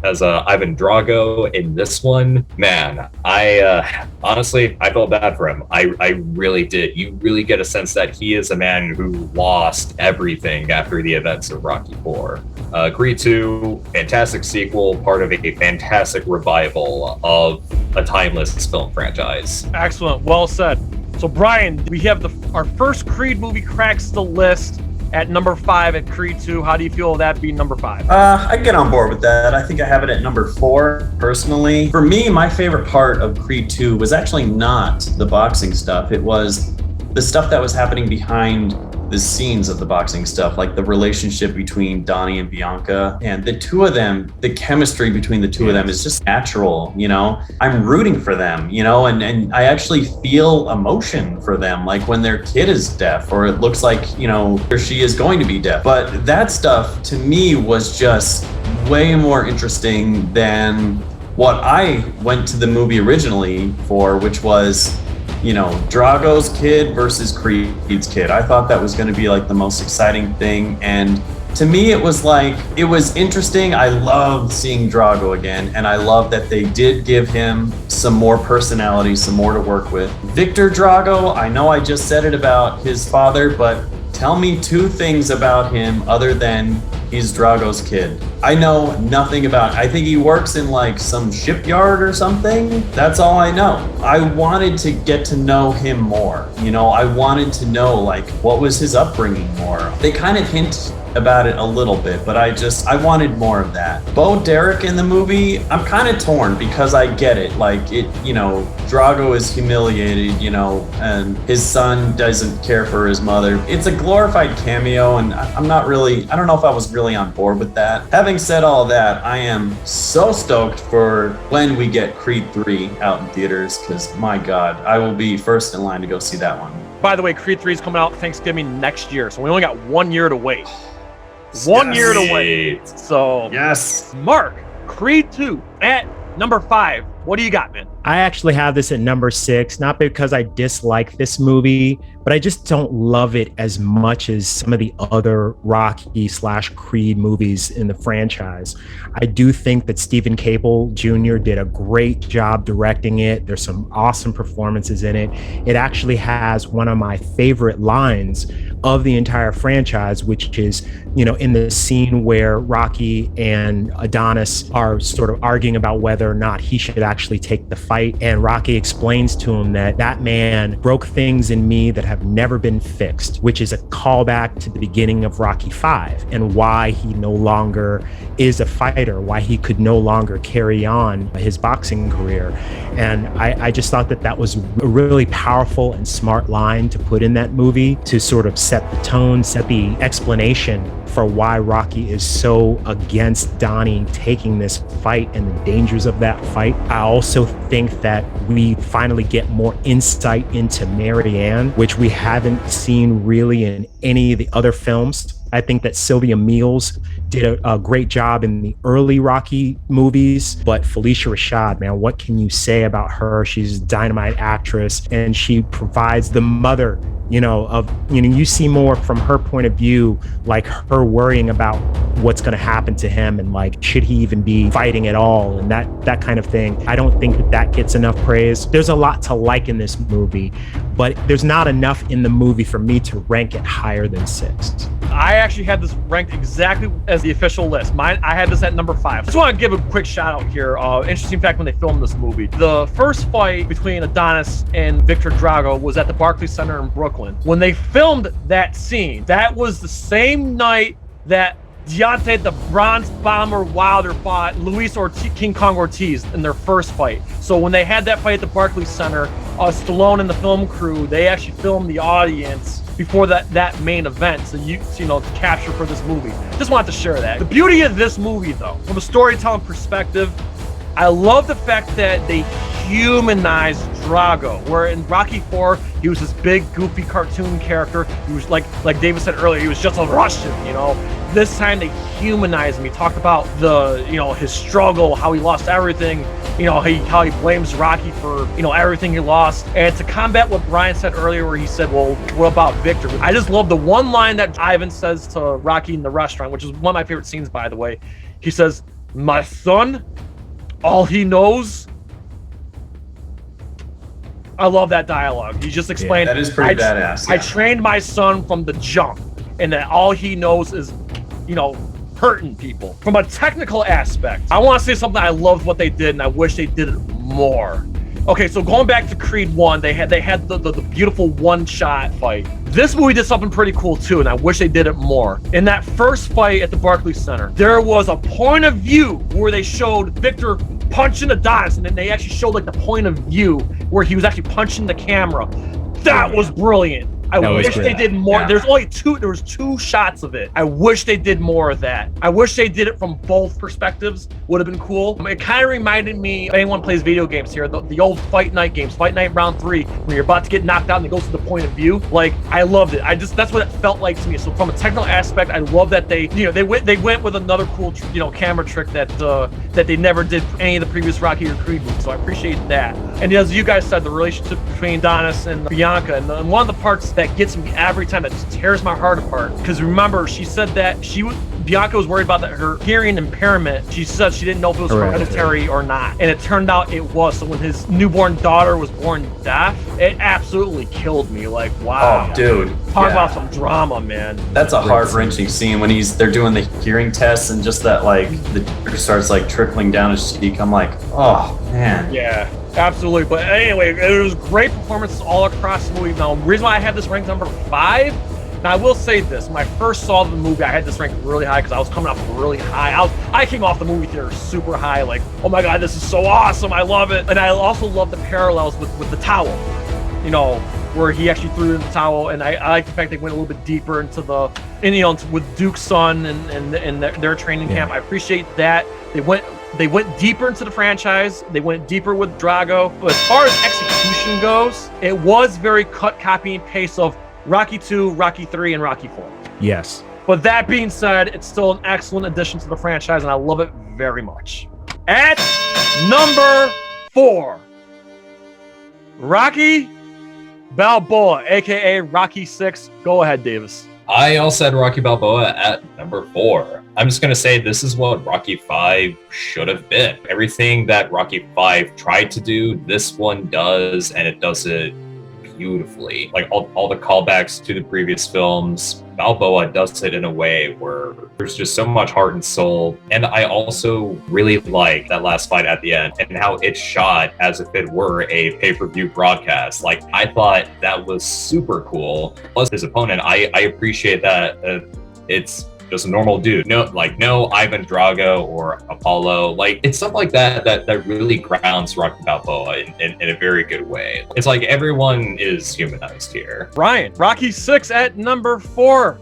as Ivan Drago in this one, man, I honestly I felt bad for him. I really did. You really get a sense that he is a man who lost everything after the events of Rocky IV. Creed 2, fantastic sequel, part of a fantastic revival of a timeless film franchise.
Excellent, well said. So Brian, we have our first Creed movie cracks the list at number 5 at Creed 2. How do you feel that being number 5?
I get on board with that. I think I have it at number 4 personally. For me, my favorite part of Creed 2 was actually not the boxing stuff. It was the stuff that was happening behind the scenes of the boxing stuff, like the relationship between Donnie and Bianca, and the two of them, the chemistry between the two of them is just natural, you know? I'm rooting for them, you know, and I actually feel emotion for them, like when their kid is deaf, or it looks like, you know, or she is going to be deaf. But that stuff to me was just way more interesting than what I went to the movie originally for, which was, you know, Drago's kid versus Creed's kid. I thought that was going to be like the most exciting thing. And to me, it was interesting. I loved seeing Drago again. And I love that they did give him some more personality, some more to work with. Victor Drago, I know I just said it about his father, but tell me 2 things about him other than he's Drago's kid. I know nothing about it. I think he works in like some shipyard or something. That's all I know. I wanted to get to know him more. You know, I wanted to know like what was his upbringing more. They kind of hint about it a little bit, but I wanted more of that. Bo Derek in the movie, I'm kind of torn because I get it. Like it, you know, Drago is humiliated, you know, and his son doesn't care for his mother. It's a glorified cameo, and I don't know if I was really on board with that. Having said all that, I am so stoked for when we get Creed 3 out in theaters, because my God, I will be first in line to go see that one.
By the way, Creed 3 is coming out Thanksgiving next year, so we only got 1 year to wait. 1 year to wait. So,
yes.
Mark, Creed 2 at number 5. What do you got, man?
I actually have this at number 6, not because I dislike this movie, but I just don't love it as much as some of the other Rocky/Creed movies in the franchise. I do think that Stephen Cable Jr. did a great job directing it. There's some awesome performances in it. It actually has one of my favorite lines of the entire franchise, which is, you know, in the scene where Rocky and Adonis are sort of arguing about whether or not he should actually take the fight. And Rocky explains to him that that man broke things in me that have never been fixed, which is a callback to the beginning of Rocky 5 and why he no longer is a fighter, why he could no longer carry on his boxing career. And I just thought that that was a really powerful and smart line to put in that movie to sort of set the tone, set the explanation for why Rocky is so against Donnie taking this fight and the dangers of that fight. I also think that we finally get more insight into Marianne, which we haven't seen really in any of the other films. I think that Sylvia Meals did a great job in the early Rocky movies, but Felicia Rashad, man, what can you say about her? She's a dynamite actress, and she provides the mother, you see more from her point of view, like her worrying about what's going to happen to him and like, should he even be fighting at all? And that kind of thing. I don't think that gets enough praise. There's a lot to like in this movie, but there's not enough in the movie for me to rank it higher than 6.
I actually had this ranked exactly as the official list. I had this at number 5. Just want to give a quick shout out here. Interesting fact when they filmed this movie. The first fight between Adonis and Victor Drago was at the Barclays Center in Brooklyn. When they filmed that scene, that was the same night that Deontay the Bronze Bomber Wilder fought Luis King Kong Ortiz in their first fight. So when they had that fight at the Barclays Center, Stallone and the film crew, they actually filmed the audience before that main event, so to capture for this movie. Just wanted to share that. The beauty of this movie, though, from a storytelling perspective, I love the fact that they humanized Drago, where in Rocky 4, he was this big, goofy cartoon character. He was like David said earlier, he was just a Russian, This time they humanized him. He talked about his struggle, how he lost everything, how he blames Rocky for, everything he lost. And to combat what Brian said earlier, where he said, well, what about Victor? I just love the one line that Ivan says to Rocky in the restaurant, which is one of my favorite scenes, by the way. He says, "My son, all he knows." I love that dialogue. He just explained,
that is pretty badass.
I trained my son from the jump, and that all he knows is, hurting people. From a technical aspect, I want to say something. I loved what they did, and I wish they did it more. Okay, so going back to Creed 1, they had the beautiful one-shot fight. This movie did something pretty cool too, and I wish they did it more. In that first fight at the Barclays Center, there was a point of view where they showed Victor punching Adonis, and then they actually showed like the point of view where he was actually punching the camera. That was brilliant. I wish they did more. Yeah. There was 2 shots of it. I wish they did more of that. I wish they did it from both perspectives. Would have been cool. It kind of reminded me, if anyone plays video games here, the old Fight Night games, Fight Night Round 3, when you're about to get knocked out and it goes to the point of view. Like, I loved it. That's what it felt like to me. So from a technical aspect, I love that they went with another cool, camera trick that they never did for any of the previous Rocky or Creed movies. So I appreciate that. And as you guys said, the relationship between Adonis and Bianca, and one of the parts that gets me every time, that just tears my heart apart, because remember, she said that Bianca was worried about her hearing impairment. She said she didn't know if it was hereditary or not, and it turned out it was. So when his newborn daughter was born deaf, it absolutely killed me. Like, wow.
Oh, dude.
Talk about some drama, man.
That's a heart-wrenching scene when they're doing the hearing tests, and just that, like, the tear starts like trickling down his cheek. I'm like, oh man.
Yeah. Absolutely. But anyway, it was great performances all across the movie. Now, the reason why I had this ranked number 5, now I will say this, when I first saw the movie, I had this ranked really high because I was coming off really high. I came off the movie theater super high, like, oh my God, this is so awesome. I love it. And I also love the parallels with the towel, where he actually threw in the towel. And I like the fact they went a little bit deeper into with Duke's son and their training camp. I appreciate that. They went deeper into the franchise. They went deeper with Drago. But as far as execution goes, it was very cut, copy, and paste of Rocky 2, Rocky 3, and Rocky 4.
Yes.
But that being said, it's still an excellent addition to the franchise, and I love it very much. At number 4, Rocky Balboa, a.k.a. Rocky 6. Go ahead, Davis.
I also had Rocky Balboa at number 4. I'm just going to say this is what Rocky 5 should have been. Everything that Rocky 5 tried to do, this one does, and it does it beautifully. Like all the callbacks to the previous films, Balboa does it in a way where there's just so much heart and soul. And I also really like that last fight at the end and how it's shot as if it were a pay-per-view broadcast. Like, I thought that was super cool. Plus his opponent, I appreciate that it's just a normal dude. No Ivan Drago or Apollo. Like, it's stuff like that really grounds Rocky Balboa in a very good way. It's like everyone is humanized here.
Brian, Rocky 6 at number 4.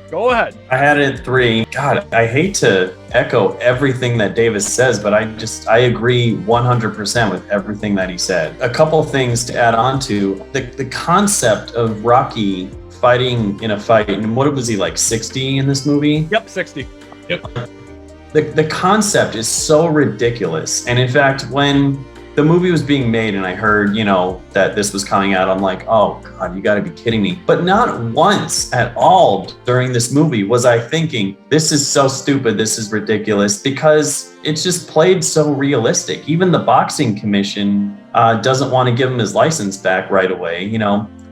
Go ahead.
I had it at 3. God, I hate to echo everything that Davis says, but I agree 100% with everything that he said. A couple things to add on to the concept of Rocky fighting in a fight, and what was he, like 60 in this movie?
Yep, 60.
Yep.
The concept is so ridiculous. And in fact, when the movie was being made and I heard, that this was coming out, I'm like, oh God, you gotta be kidding me. But not once at all during this movie was I thinking, this is so stupid, this is ridiculous, because it's just played so realistic. Even the boxing commission doesn't want to give him his license back right away,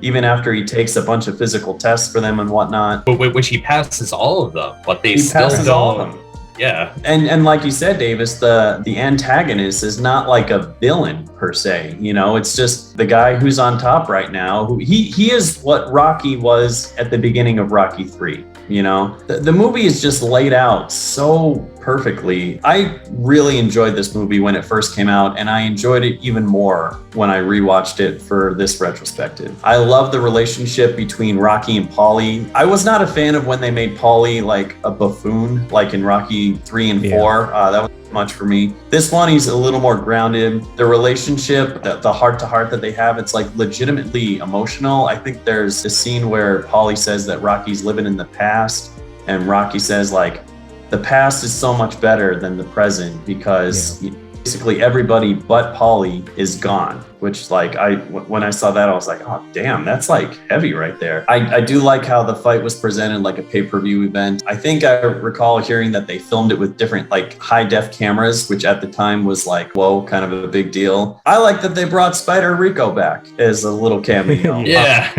even after he takes a bunch of physical tests for them and whatnot.
But which he passes all of them, but he
still passes all of them.
Yeah.
And like you said, Davis, the antagonist is not like a villain per se. It's just the guy who's on top right now. Who he is what Rocky was at the beginning of Rocky 3. The movie is just laid out so perfectly. I really enjoyed this movie when it first came out, and I enjoyed it even more when I rewatched it for this retrospective. I love the relationship between Rocky and Paulie. I was not a fan of when they made Paulie like a buffoon, like in Rocky 3 and 4. That was much for me. This one, he's a little more grounded. The relationship, the heart-to-heart that they have, it's like legitimately emotional. I think there's a scene where Paulie says that Rocky's living in the past, and Rocky says like, the past is so much better than the present because basically everybody but Paulie is gone, which when I saw that, I was like, oh damn, that's like heavy right there. I do like how the fight was presented like a pay-per-view event. I think I recall hearing that they filmed it with different like high-def cameras, which at the time was like, whoa, kind of a big deal. I like that they brought Spider Rico back as a little cameo.
Yeah.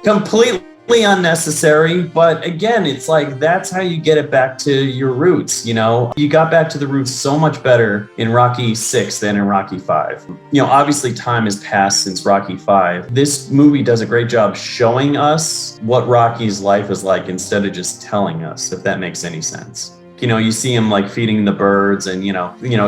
Completely unnecessary, but again, it's like that's how you get it back to your roots. You got back to the roots so much better in Rocky 6 than in Rocky 5. Obviously time has passed since Rocky 5. This movie does a great job showing us what Rocky's life is like instead of just telling us, if that makes any sense. You see him like feeding the birds and,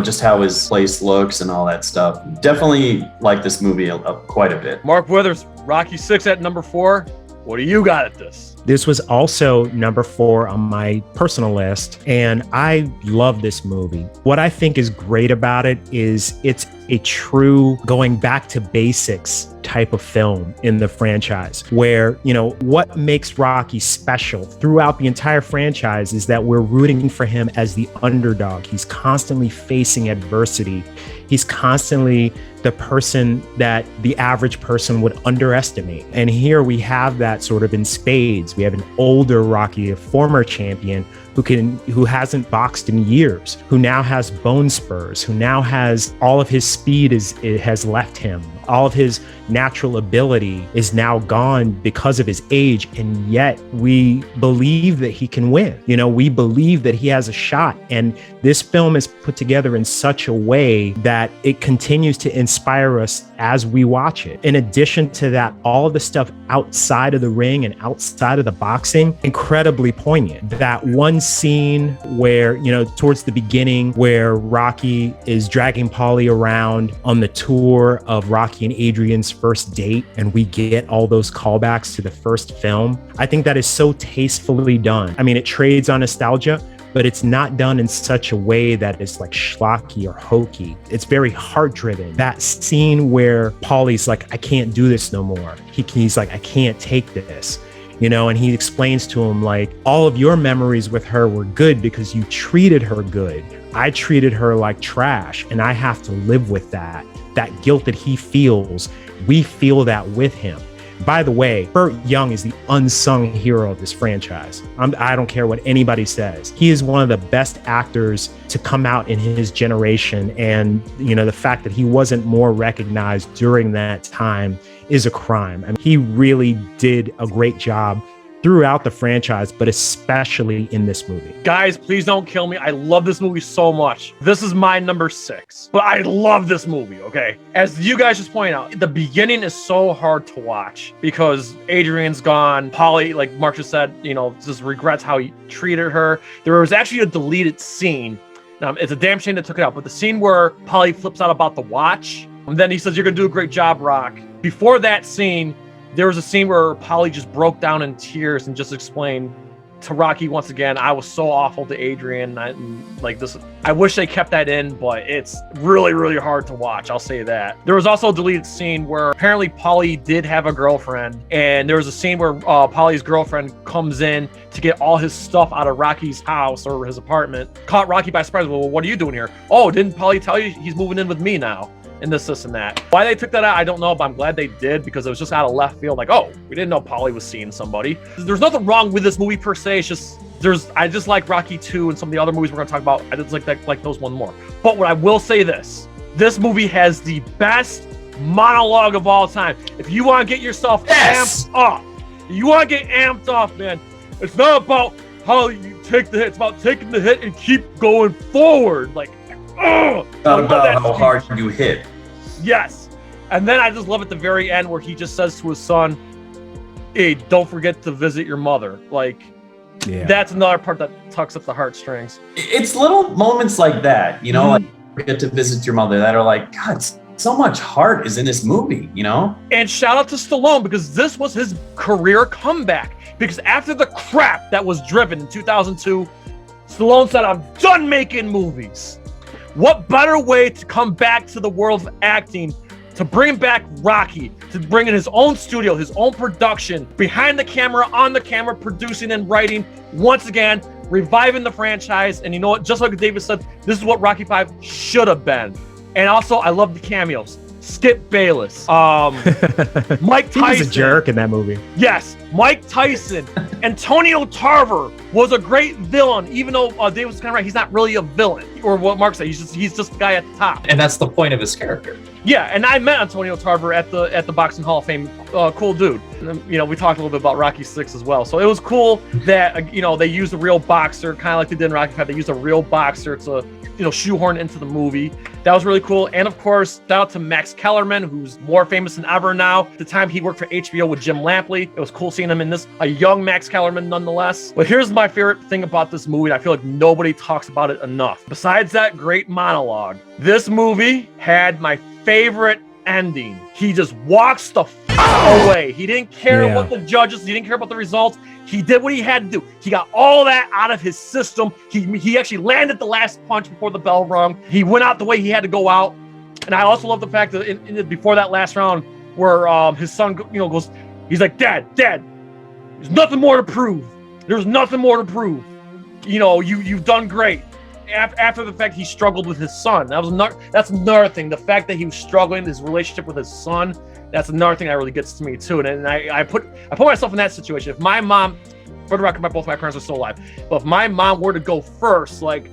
just how his place looks and all that stuff. Definitely like this movie quite a bit.
Mark Withers, Rocky 6 at number 4. What do you got at this?
This was also number 4 on my personal list, and I love this movie. What I think is great about it is it's a true going back to basics type of film in the franchise where, what makes Rocky special throughout the entire franchise is that we're rooting for him as the underdog. He's constantly facing adversity. He's constantly the person that the average person would underestimate. And here we have that sort of in spades. We have an older Rocky, a former champion who hasn't boxed in years, who now has bone spurs, who now has all of his speed has left him. All of his natural ability is now gone because of his age, and yet we believe that he can win. We believe that he has a shot, and this film is put together in such a way that it continues to inspire us as we watch it. In addition to that, all of the stuff outside of the ring and outside of the boxing, incredibly poignant. That one scene where, towards the beginning, where Rocky is dragging Paulie around on the tour of Rocky and Adrian's first date, and we get all those callbacks to the first film. I think that is so tastefully done. I mean, it trades on nostalgia, but it's not done in such a way that it's like schlocky or hokey. It's very heart-driven. That scene where Paulie's like, I can't do this no more. He's like, I can't take this. And he explains to him like, all of your memories with her were good because you treated her good. I treated her like trash, and I have to live with that. That guilt that he feels, we feel that with him. By the way, Burt Young is the unsung hero of this franchise. I don't care what anybody says. He is one of the best actors to come out in his generation. And, the fact that he wasn't more recognized during that time is a crime. I mean, he really did a great job throughout the franchise, but especially in this movie.
Guys, please don't kill me. I love this movie so much. This is my number 6, but I love this movie, okay? As you guys just pointed out, the beginning is so hard to watch because Adrian's gone. Polly, like Mark just said, just regrets how he treated her. There was actually a deleted scene. It's a damn shame they took it out, but the scene where Polly flips out about the watch, and then he says, "You're gonna do a great job, Rock." Before that scene, there was a scene where Polly just broke down in tears and just explained to Rocky once again, I was so awful to Adrian. I wish they kept that in, but it's really, really hard to watch. I'll say that. There was also a deleted scene where apparently Polly did have a girlfriend, and there was a scene where Polly's girlfriend comes in to get all his stuff out of Rocky's house or his apartment. Caught Rocky by surprise. Well, what are you doing here? Oh, didn't Polly tell you he's moving in with me now? And this and that. Why they took that out, I don't know, but I'm glad they did because it was just out of left field. Like, oh, we didn't know Polly was seeing somebody. There's nothing wrong with this movie per se. It's just I just like Rocky 2 and some of the other movies we're gonna talk about. I just like those one more. But what I will say this movie has the best monologue of all time. If you want to get yourself amped up, man, it's not about how you take the hit. It's about taking the hit and keep going forward. Like,
not about how hard you hit.
Yes. And then I just love at the very end where he just says to his son, "Hey, don't forget to visit your mother." Like, that's another part that tugs at the heartstrings.
It's little moments like that, like forget to visit your mother that are like, God, so much heart is in this movie,
And shout out to Stallone because this was his career comeback. Because after the crap that was driven in 2002, Stallone said, "I'm done making movies." What better way to come back to the world of acting, to bring back Rocky, to bring in his own studio, his own production, behind the camera, on the camera, producing and writing, once again, reviving the franchise. And you know what? Just like David said, this is what Rocky 5 should have been. And also, I love the cameos. Skip Bayless, Mike Tyson.
He was a jerk in that movie.
Yes, Mike Tyson. Antonio Tarver was a great villain, even though Dave was kind of right. He's not really a villain, or what Mark said. He's just the guy at the top.
And that's the point of his character.
Yeah, and I met Antonio Tarver at the Boxing Hall of Fame. Cool dude. And, we talked a little bit about Rocky 6 as well. So it was cool that they used a real boxer, kind of like they did in Rocky 5. They used a real boxer to shoehorn into the movie. That was really cool. And of course, shout out to Max Kellerman, who's more famous than ever now. At the time, he worked for HBO with Jim Lampley. It was cool seeing him in this, a young Max Kellerman nonetheless. But here's my favorite thing about this movie. I feel like nobody talks about it enough. Besides that great monologue, this movie had my favorite ending. He just walks the away. He didn't care what the judges, he didn't care about the results. He did what he had to do. He got all that out of his system. He actually landed the last punch before the bell rung. He went out the way he had to go out. And I also love the fact that before that last round, where his son goes, he's like, Dad, there's nothing more to prove. There's nothing more to prove. You've done great. After the fact, he struggled with his son. That's another thing. The fact that he was struggling, his relationship with his son, that's another thing that really gets to me too. And I put myself in that situation. If my mom, for the record, both my parents are still alive, but if my mom were to go first, like,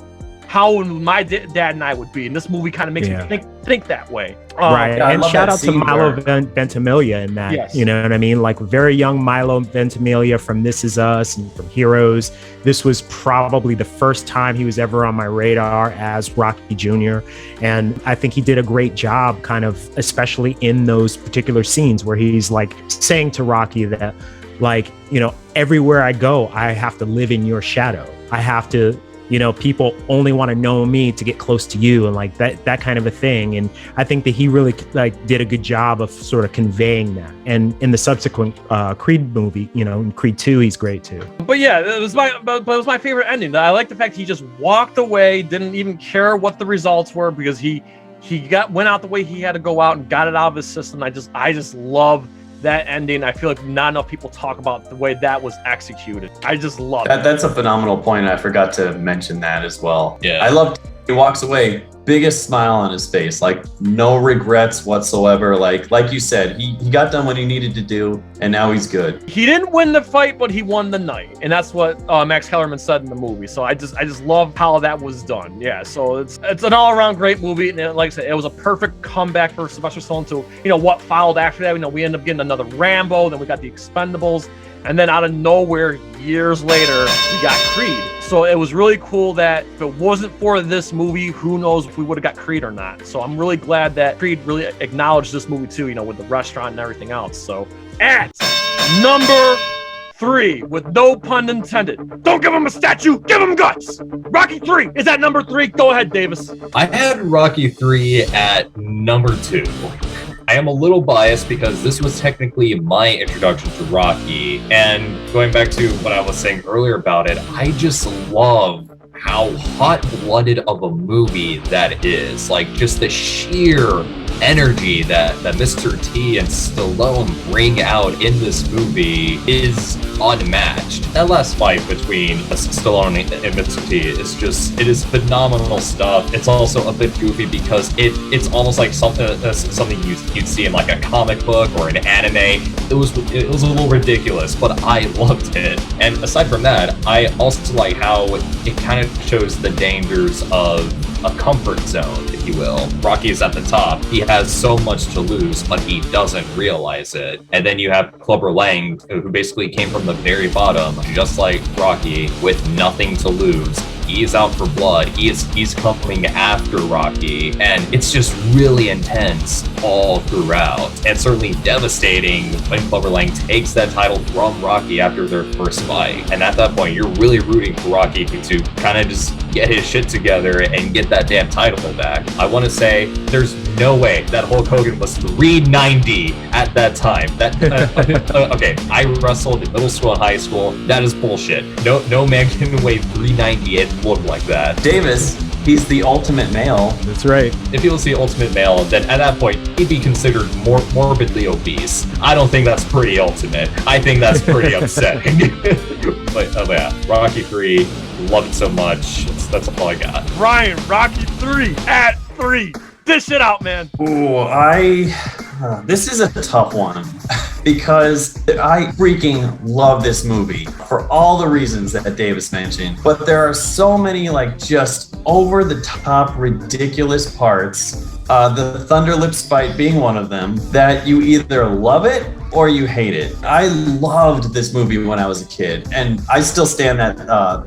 how my dad and I would be. And this movie kind of makes me think that way.
Right. And shout out to Milo Ventimiglia in that. Yes. You know what I mean? Like, very young Milo Ventimiglia from This Is Us and from Heroes. This was probably the first time he was ever on my radar as Rocky Jr. And I think he did a great job, kind of, especially in those particular scenes where he's like saying to Rocky that, like, everywhere I go, I have to live in your shadow. I have to, people only want to know me to get close to you, and like that kind of a thing. And I think that he really did a good job of sort of conveying that. And in the subsequent Creed movie, in Creed 2, he's great too.
But yeah, it was my favorite ending. I like the fact he just walked away, didn't even care what the results were, because he went out the way he had to go out and got it out of his system. I just love that ending. I feel like not enough people talk about the way that was executed. I just love
that. That's a phenomenal point. I forgot to mention that as well.
Yeah.
I loved He walks away, biggest smile on his face, like no regrets whatsoever. Like you said, he got done what he needed to do, and now he's good.
He didn't win the fight, but he won the night, and that's what Max Kellerman said in the movie. So I just love how that was done. Yeah, so it's an all around great movie, and like I said, it was a perfect comeback for Sylvester Stallone to what followed after that. We ended up getting another Rambo, then we got the Expendables. And then out of nowhere, years later, we got Creed. So it was really cool that if it wasn't for this movie, who knows if we would have got Creed or not. So I'm really glad that Creed really acknowledged this movie too, with the restaurant and everything else. So at number 3, with no pun intended. Don't give him a statue, give him guts. Rocky 3 is at number 3. Go ahead, Davis.
I had Rocky 3 at number 2. I am a little biased because this was technically my introduction to Rocky. And going back to what I was saying earlier about it, I just love how hot-blooded of a movie that is. Like, just the sheer energy that Mr. T and Stallone bring out in this movie is unmatched. That last fight between Stallone and Mr. T it is phenomenal stuff. It's also a bit goofy because it's almost like something you'd see in like a comic book or an anime. It was a little ridiculous, but I loved it. And aside from that, I also like how it kind of shows the dangers of a comfort zone, if you will. Rocky is at the top. He has so much to lose, but he doesn't realize it. And then you have Clubber Lang, who basically came from the very bottom, just like Rocky, with nothing to lose. He's out for blood. He's coming after Rocky, and it's just really intense all throughout, and certainly devastating when Clubber Lang takes that title from Rocky after their first fight. And at that point, you're really rooting for Rocky to kind of just get his shit together and get that damn title back. I want to say there's no way that Hulk Hogan was 390 at that time. Okay, I wrestled in middle school and high school. That is bullshit. No man can weigh 390 and look like that.
Davis, he's the ultimate male.
That's right.
If he was the ultimate male, then at that point, he'd be considered morbidly obese. I don't think that's pretty ultimate. I think that's pretty upsetting. But yeah, Rocky 3, love it so much. That's all I got.
Brian, Rocky 3 at 3. Dish it out, man.
Ooh, this is a tough one because I freaking love this movie for all the reasons that Davis mentioned. But there are so many like just over the top ridiculous parts. The Thunder Lips fight being one of them, that you either love it or you hate it. I loved this movie when I was a kid, and I still stand that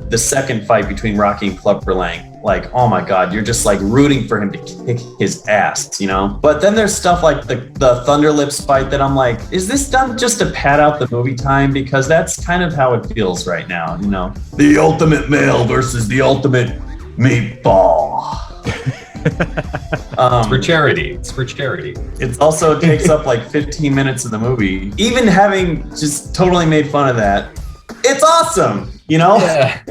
the second fight between Rocky and Clubber Lang. Like, oh my God, you're just like rooting for him to kick his ass, But then there's stuff like the Thunder Lips fight that I'm like, is this done just to pad out the movie time? Because that's kind of how it feels right now,
The ultimate male versus the ultimate meatball.
It's for charity. It's for charity.
It also takes up like 15 minutes of the movie. Even having just totally made fun of that, it's awesome.
Yeah.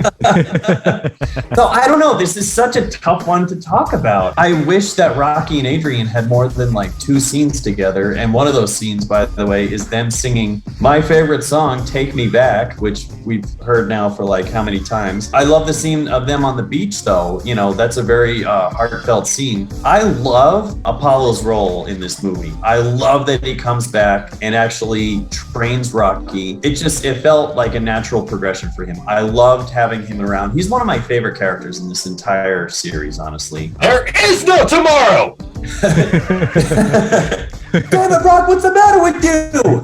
So I don't know. This is such a tough one to talk about. I wish that Rocky and Adrian had more than like 2 scenes together. And one of those scenes, by the way, is them singing my favorite song, Take Me Back, which we've heard now for like how many times. I love the scene of them on the beach, though. That's a very heartfelt scene. I love Apollo's role in this movie. I love that he comes back and actually trains Rocky. It felt like a natural progression for him. I loved having him around. He's one of my favorite characters in this entire series, honestly.
There is no tomorrow!
Damn it, Brock, what's the matter with you?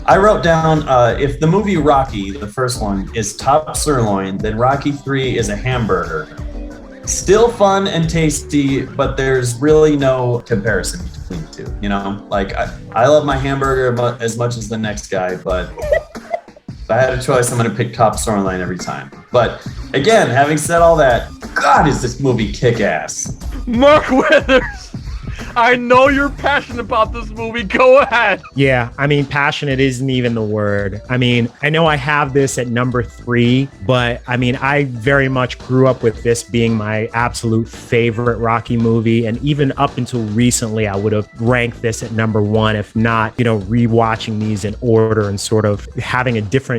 I wrote down, if the movie Rocky, the first one, is top sirloin, then Rocky 3 is a hamburger. Still fun and tasty, but there's really no comparison between the two, Like, I love my hamburger as much as the next guy, but if I had a choice, I'm going to pick top sirloin every time. But again, having said all that, God, is this movie kick-ass.
Mark Withers, I know you're passionate about this movie. Go ahead.
Yeah, passionate isn't even the word. I know I have this at number 3, but I very much grew up with this being my absolute favorite Rocky movie. And even up until recently, I would have ranked this at number 1, if not, rewatching these in order and sort of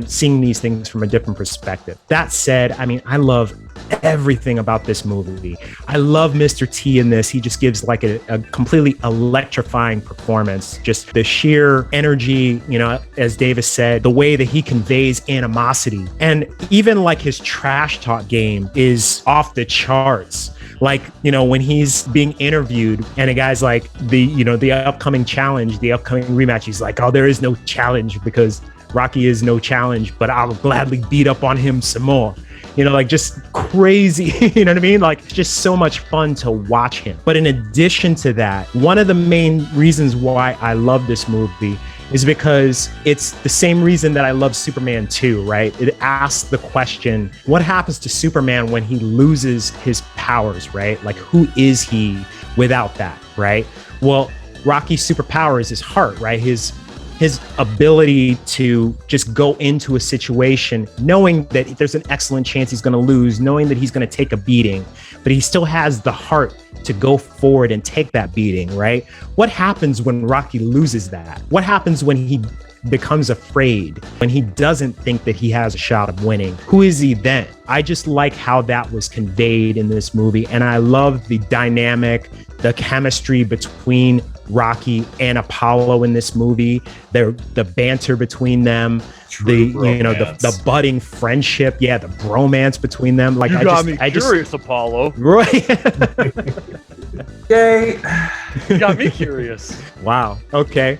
seeing these things from a different perspective. That said, I love everything about this movie. I love Mr. T in this. He just gives like a completely electrifying performance. Just the sheer energy, you know, as Davis said, the way that he conveys animosity. And even like his trash talk game is off the charts. Like, you know, when he's being interviewed and a guy's like, the upcoming challenge, the upcoming rematch, he's like, oh, there is no challenge because Rocky is no challenge, but I'll gladly beat up on him some more. You know, like just crazy, you know what I mean? Like just so much fun to watch him. But in addition to that, one of the main reasons why I love this movie is because it's the same reason that I love Superman 2, right? It asks the question, what happens to Superman when he loses his powers, right? Like who is he without that, right? Well, Rocky's superpower is his heart, right? His ability to just go into a situation knowing that there's an excellent chance he's going to lose, knowing that he's going to take a beating, but he still has the heart to go forward and take that beating, right? What happens when Rocky loses that? What happens when he becomes afraid, when he doesn't think that he has a shot of winning? Who is he then? I just like how that was conveyed in this movie, and I love the dynamic, the chemistry between Rocky and Apollo in this movie, the banter between them, the budding friendship, the bromance between them. Like
you got me curious, Apollo.
Right?
Yay!
You got me curious.
Wow. Okay.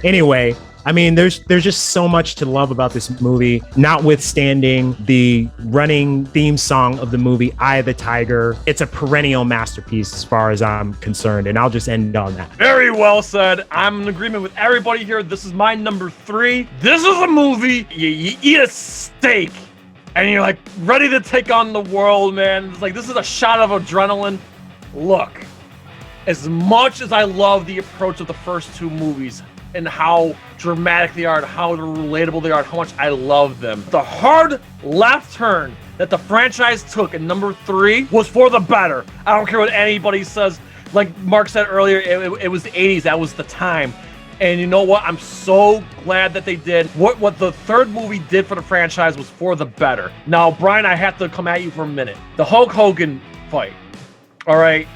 Anyway, I mean, there's just so much to love about this movie, notwithstanding the running theme song of the movie, Eye of the Tiger. It's a perennial masterpiece as far as I'm concerned, and I'll just end on that.
Very well said. I'm in agreement with everybody here. This is my number 3. This is a movie, you eat a steak, and you're like ready to take on the world, man. It's like, this is a shot of adrenaline. Look, as much as I love the approach of the first 2 movies, and how dramatic they are, and how relatable they are, and how much I love them, the hard left turn that the franchise took in number 3 was for the better. I don't care what anybody says. Like Mark said earlier, it was the 80s. That was the time. And you know what? I'm so glad that they did. What the third movie did for the franchise was for the better. Now, Brian, I have to come at you for a minute. The Hulk Hogan fight. All right.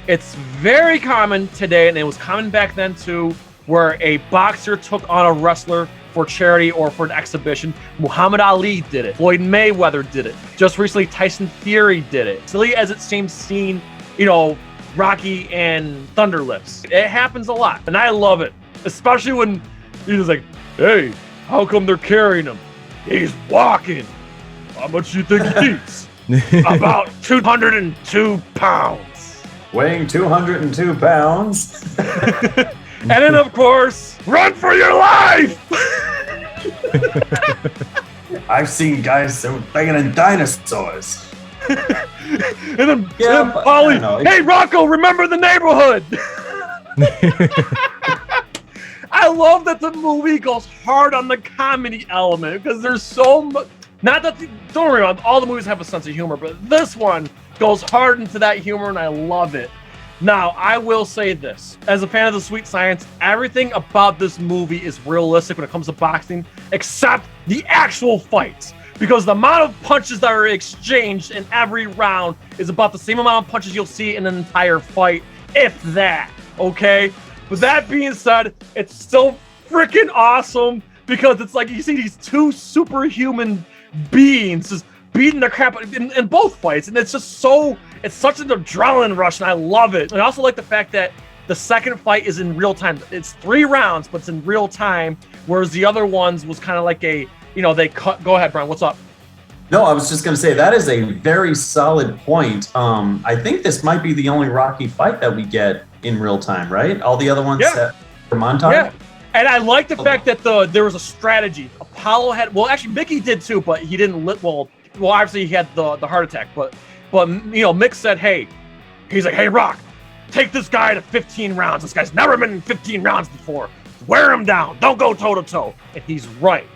It's very common today, and it was common back then too, where a boxer took on a wrestler for charity or for an exhibition. Muhammad Ali did it. Floyd Mayweather did it. Just recently, Tyson Fury did it. Silly as it seems, seen, you know, Rocky and Thunder lifts. It happens a lot, and I love it. Especially when he's just like, hey, how come they're carrying him? He's walking. How much do you think he eats? About 202 pounds.
Weighing 202 pounds.
And then, of course, run for your life!
I've seen guys so bigger than dinosaurs.
and then Paulie, hey, Rocco, remember the neighborhood! I love that the movie goes hard on the comedy element, because there's so much. Not that, don't worry about it, all the movies have a sense of humor, but this one goes hard into that humor, and I love it. Now, I will say this. As a fan of the Sweet Science, everything about this movie is realistic when it comes to boxing, except the actual fights. Because the amount of punches that are exchanged in every round is about the same amount of punches you'll see in an entire fight, if that, okay? With that being said, it's still freaking awesome, because it's like you see these 2 superhuman beings just beating the crap in both fights, and it's just so, it's such an adrenaline rush, and I love it. And I also like the fact that the second fight is in real time. It's 3 rounds, but it's in real time, whereas the other ones was kind of like a, you know, they cut. Go ahead, Brian, what's up?
No, I was just going to say, that is a very solid point. I think this might be the only Rocky fight that we get in real time, right? All the other ones that were montage?
Yeah. And I like the fact that there was a strategy. Apollo had, well, actually Mickey did too, but he didn't well, obviously he had the heart attack, but you know, Mick said, hey, he's like, hey, Rock, take this guy to 15 rounds. This guy's never been in 15 rounds before. Wear him down. Don't go toe to toe. And he's right.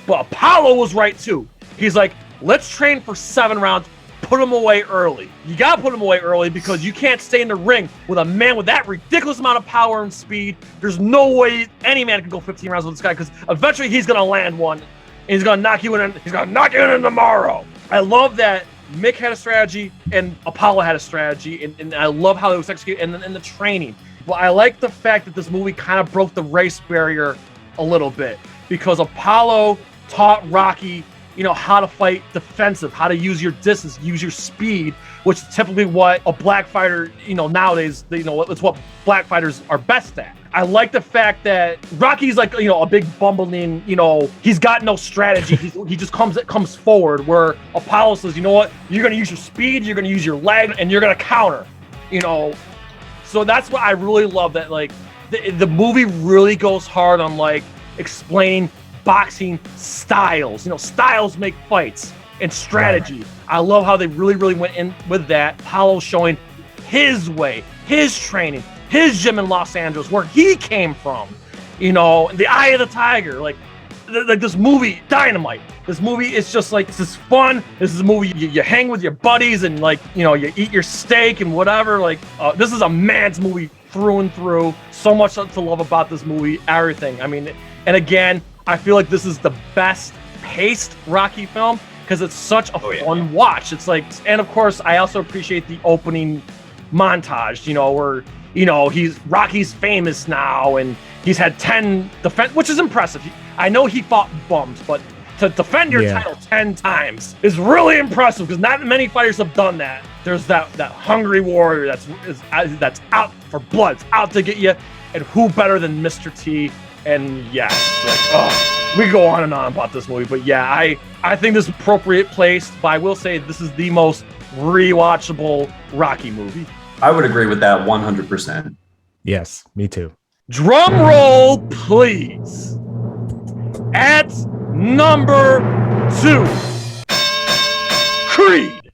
But Apollo was right too. He's like, let's train for 7 rounds. Put him away early. You gotta put him away early, because you can't stay in the ring with a man with that ridiculous amount of power and speed. There's no way any man can go 15 rounds with this guy, because eventually he's gonna land one, and he's gonna knock you in. He's gonna knock you in tomorrow. I love that Mick had a strategy and Apollo had a strategy, and I love how it was executed, and the training. But I like the fact that this movie kind of broke the race barrier a little bit, because Apollo taught Rocky, how to fight defensive, how to use your distance, use your speed, which is typically what a black fighter, nowadays, it's what black fighters are best at. I like the fact that Rocky's like, a big bumbling, he's got no strategy. He just comes forward, where Apollo says, you know what, you're going to use your speed, you're going to use your leg, and you're going to counter, So that's what I really love, that like the movie really goes hard on like explaining boxing styles. Styles make fights and strategy. Right. I love how they really, really went in with that. Apollo showing his way, his training, his gym in Los Angeles, where he came from. The Eye of the Tiger. Like this movie, dynamite. This movie is just like, this is fun. This is a movie you hang with your buddies and like, you eat your steak and whatever. Like this is a man's movie through and through. So much to love about this movie, everything. I mean, and again, I feel like this is the best paced Rocky film because it's such a fun watch. It's like, and of course, I also appreciate the opening montage, where, Rocky's famous now and he's had 10 defense, which is impressive. I know he fought bums, but to defend your title 10 times is really impressive because not many fighters have done that. There's that hungry warrior that's out for blood, it's out to get you, and who better than Mr. T? And we go on and on about this movie, but I think this is appropriate placed, but I will say this is the most rewatchable Rocky movie.
I would agree with that 100%.
Yes, me too.
Drum roll, please. At number 2, Creed.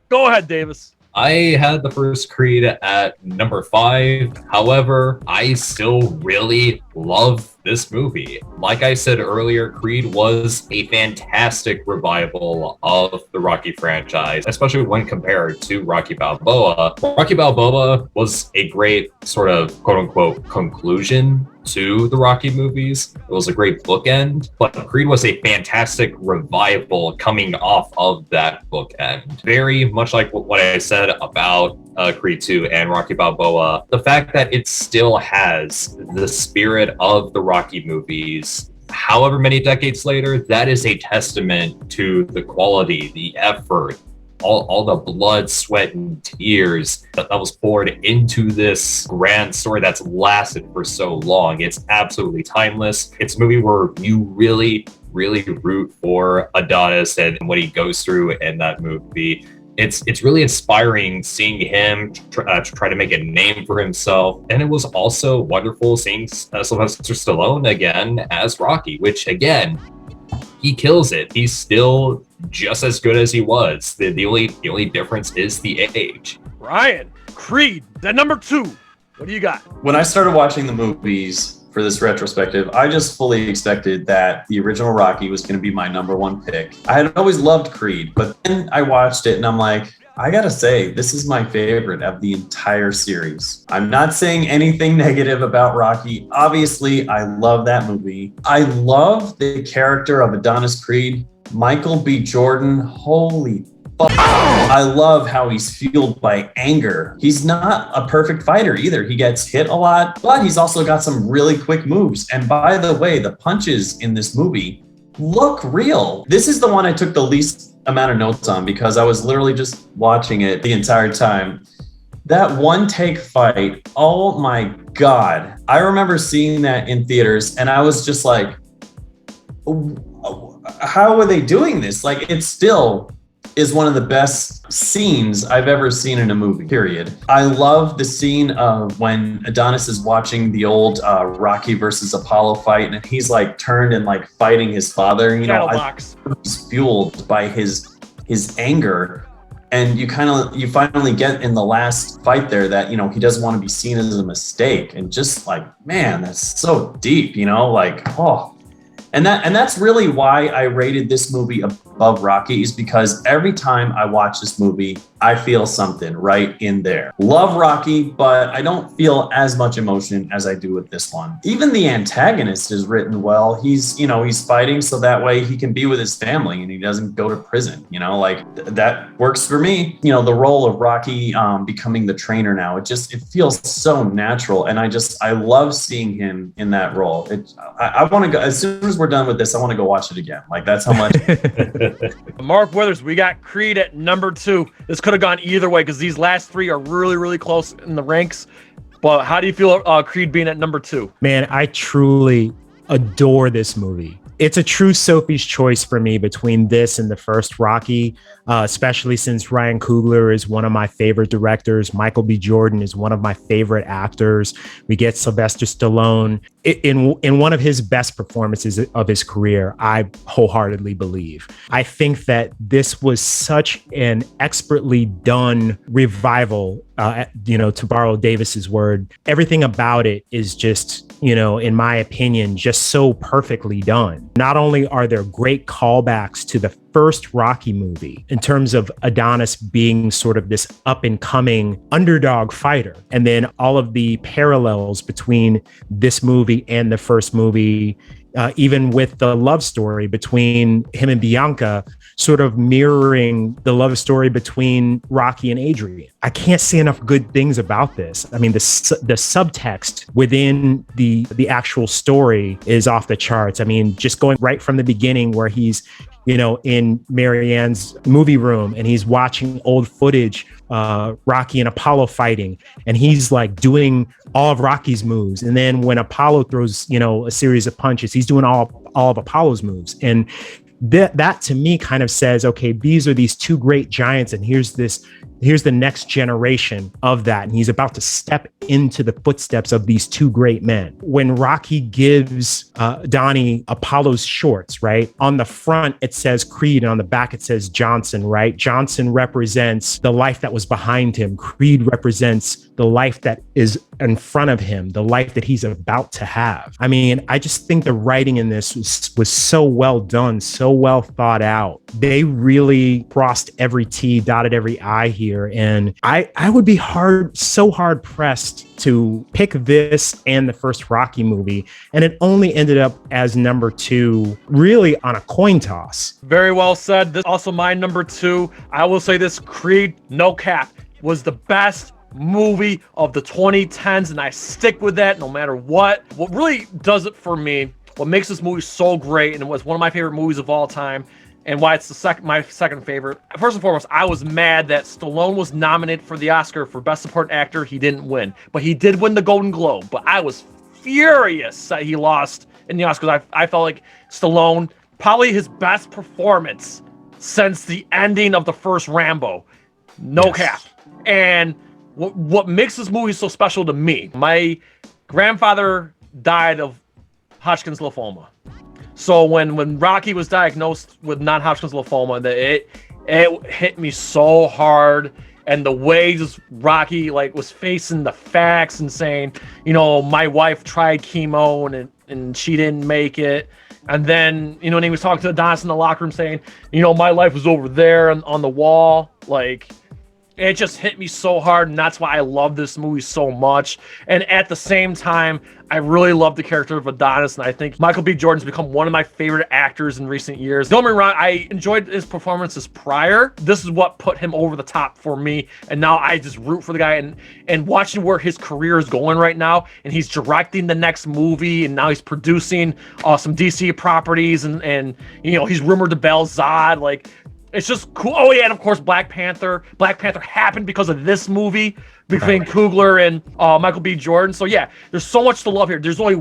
Go ahead, Davis.
I had the first Creed at number 5. However, I still really love this movie. Like I said earlier, Creed was a fantastic revival of the Rocky franchise, especially when compared to Rocky Balboa. Rocky Balboa was a great sort of quote-unquote conclusion to the Rocky movies. It was a great bookend, but Creed was a fantastic revival coming off of that bookend. Very much like what I said about Creed 2 and Rocky Balboa, the fact that it still has the spirit of the Rocky movies, however many decades later, that is a testament to the quality, the effort, all the blood, sweat, and tears that was poured into this grand story that's lasted for so long. It's absolutely timeless. It's a movie where you really, really root for Adonis and what he goes through in that movie. It's really inspiring seeing him try to make a name for himself. And it was also wonderful seeing Sylvester Stallone again as Rocky, which again, he kills it. He's still just as good as he was. The only difference is the age.
Ryan, Creed, that number 2. What do you got?
When I started watching the movies for this retrospective, I just fully expected that the original Rocky was going to be my number 1 pick. I had always loved Creed, but then I watched it and I'm like, I gotta say, this is my favorite of the entire series. I'm not saying anything negative about Rocky. Obviously, I love that movie. I love the character of Adonis Creed. Michael B. Jordan, holy fuck. I love how he's fueled by anger. He's not a perfect fighter either. He gets hit a lot, but he's also got some really quick moves. And by the way, the punches in this movie look real. This is the one I took the least amount of notes on because I was literally just watching it the entire time. That one take fight, oh my God. I remember seeing that in theaters and I was just like, how are they doing this? Like, it still is one of the best scenes I've ever seen in a movie, period. I love the scene of when Adonis is watching the old Rocky versus Apollo fight and he's like turned and like fighting his father. He's fueled by his anger. And you finally get in the last fight there that, he doesn't want to be seen as a mistake. And just like, man, that's so deep, like, oh. And that's really why I rated this movie above Rocky is because every time I watch this movie, I feel something right in there. Love Rocky, but I don't feel as much emotion as I do with this one. Even the antagonist is written well. He's fighting so that way he can be with his family and he doesn't go to prison. That works for me. The role of Rocky becoming the trainer now, it feels so natural, and I love seeing him in that role. I want to go, as soon as we're done with this, I want to go watch it again. Like, that's how much.
Mark Withers, we got Creed at number 2. This could have gone either way because these last 3 are really, really close in the ranks. But how do you feel Creed being at number 2?
Man, I truly adore this movie. It's a true Sophie's choice for me between this and the first Rocky, especially since Ryan Coogler is one of my favorite directors. Michael B. Jordan is one of my favorite actors. We get Sylvester Stallone in one of his best performances of his career, I wholeheartedly believe. I think that this was such an expertly done revival, to borrow Davis's word. Everything about it is just, in my opinion, just so perfectly done. Not only are there great callbacks to the first Rocky movie in terms of Adonis being sort of this up and coming underdog fighter, and then all of the parallels between this movie and the first movie, even with the love story between him and Bianca, sort of mirroring the love story between Rocky and Adrian. I can't say enough good things about this. I mean, the subtext within the actual story is off the charts. I mean, just going right from the beginning where he's, in Marianne's movie room and he's watching old footage, Rocky and Apollo fighting, and he's like doing all of Rocky's moves. And then when Apollo throws, a series of punches, he's doing all of Apollo's moves. And that to me kind of says, okay, these are these 2 great giants, and here's the next generation of that. And he's about to step into the footsteps of these 2 great men. When Rocky gives Donnie Apollo's shorts, right? On the front, it says Creed, and on the back, it says Johnson, right? Johnson represents the life that was behind him. Creed represents the life that is in front of him, the life that he's about to have. I mean, I just think the writing in this was so well done, so well thought out. They really crossed every T, dotted every I here. And I would be so hard pressed to pick this and the first Rocky movie. And it only ended up as number 2, really on a coin toss.
Very well said. This also my number 2. I will say this, Creed, no cap, was the best movie of the 2010s, and I stick with that no matter what. What really does it for me, what makes this movie so great, and it was one of my favorite movies of all time, and why it's my second favorite. First and foremost, I was mad that Stallone was nominated for the Oscar for Best Supporting Actor. He didn't win, but he did win the Golden Globe. But I was furious that he lost in the Oscars. I felt like Stallone, probably his best performance since the ending of the first Rambo. No cap. And what makes this movie so special to me, my grandfather died of Hodgkin's lymphoma. So when Rocky was diagnosed with non-Hodgkin's lymphoma, it hit me so hard. And the way just Rocky was facing the facts and saying, my wife tried chemo and she didn't make it. And then, and he was talking to Adonis in the locker room saying, my life was over there on the wall. It just hit me so hard, and that's why I love this movie so much. And at the same time, I really love the character of Adonis, and I think Michael B. Jordan's become one of my favorite actors in recent years. Don't get me wrong, I enjoyed his performances prior. This is what put him over the top for me, and now I just root for the guy, and watching where his career is going right now, and he's directing the next movie, and now he's producing some DC properties, and he's rumored to bail Zod, it's just cool. Oh yeah, and of course Black Panther. Black Panther happened because of this movie between Coogler and Michael B. Jordan. So yeah, there's so much to love here. There's only